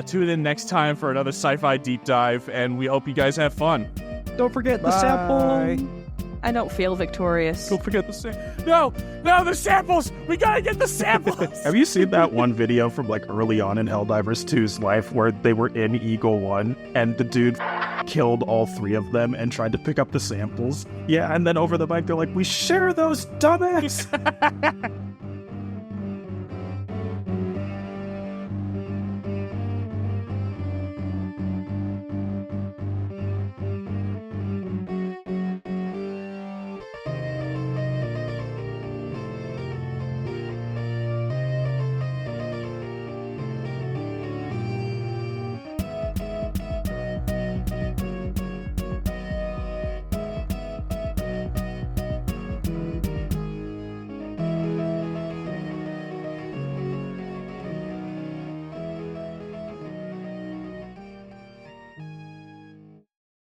Tune in next time for another sci-fi deep dive, and we hope you guys have fun. Don't forget the Bye. sample. I don't feel victorious. Don't forget the samples. No, the samples! We gotta get the samples! Have you seen that one video from like early on in Helldivers 2's life where they were in Eagle 1 and the dude killed all three of them and tried to pick up the samples? Yeah, and then over the mic they're like, we share those, dumbass!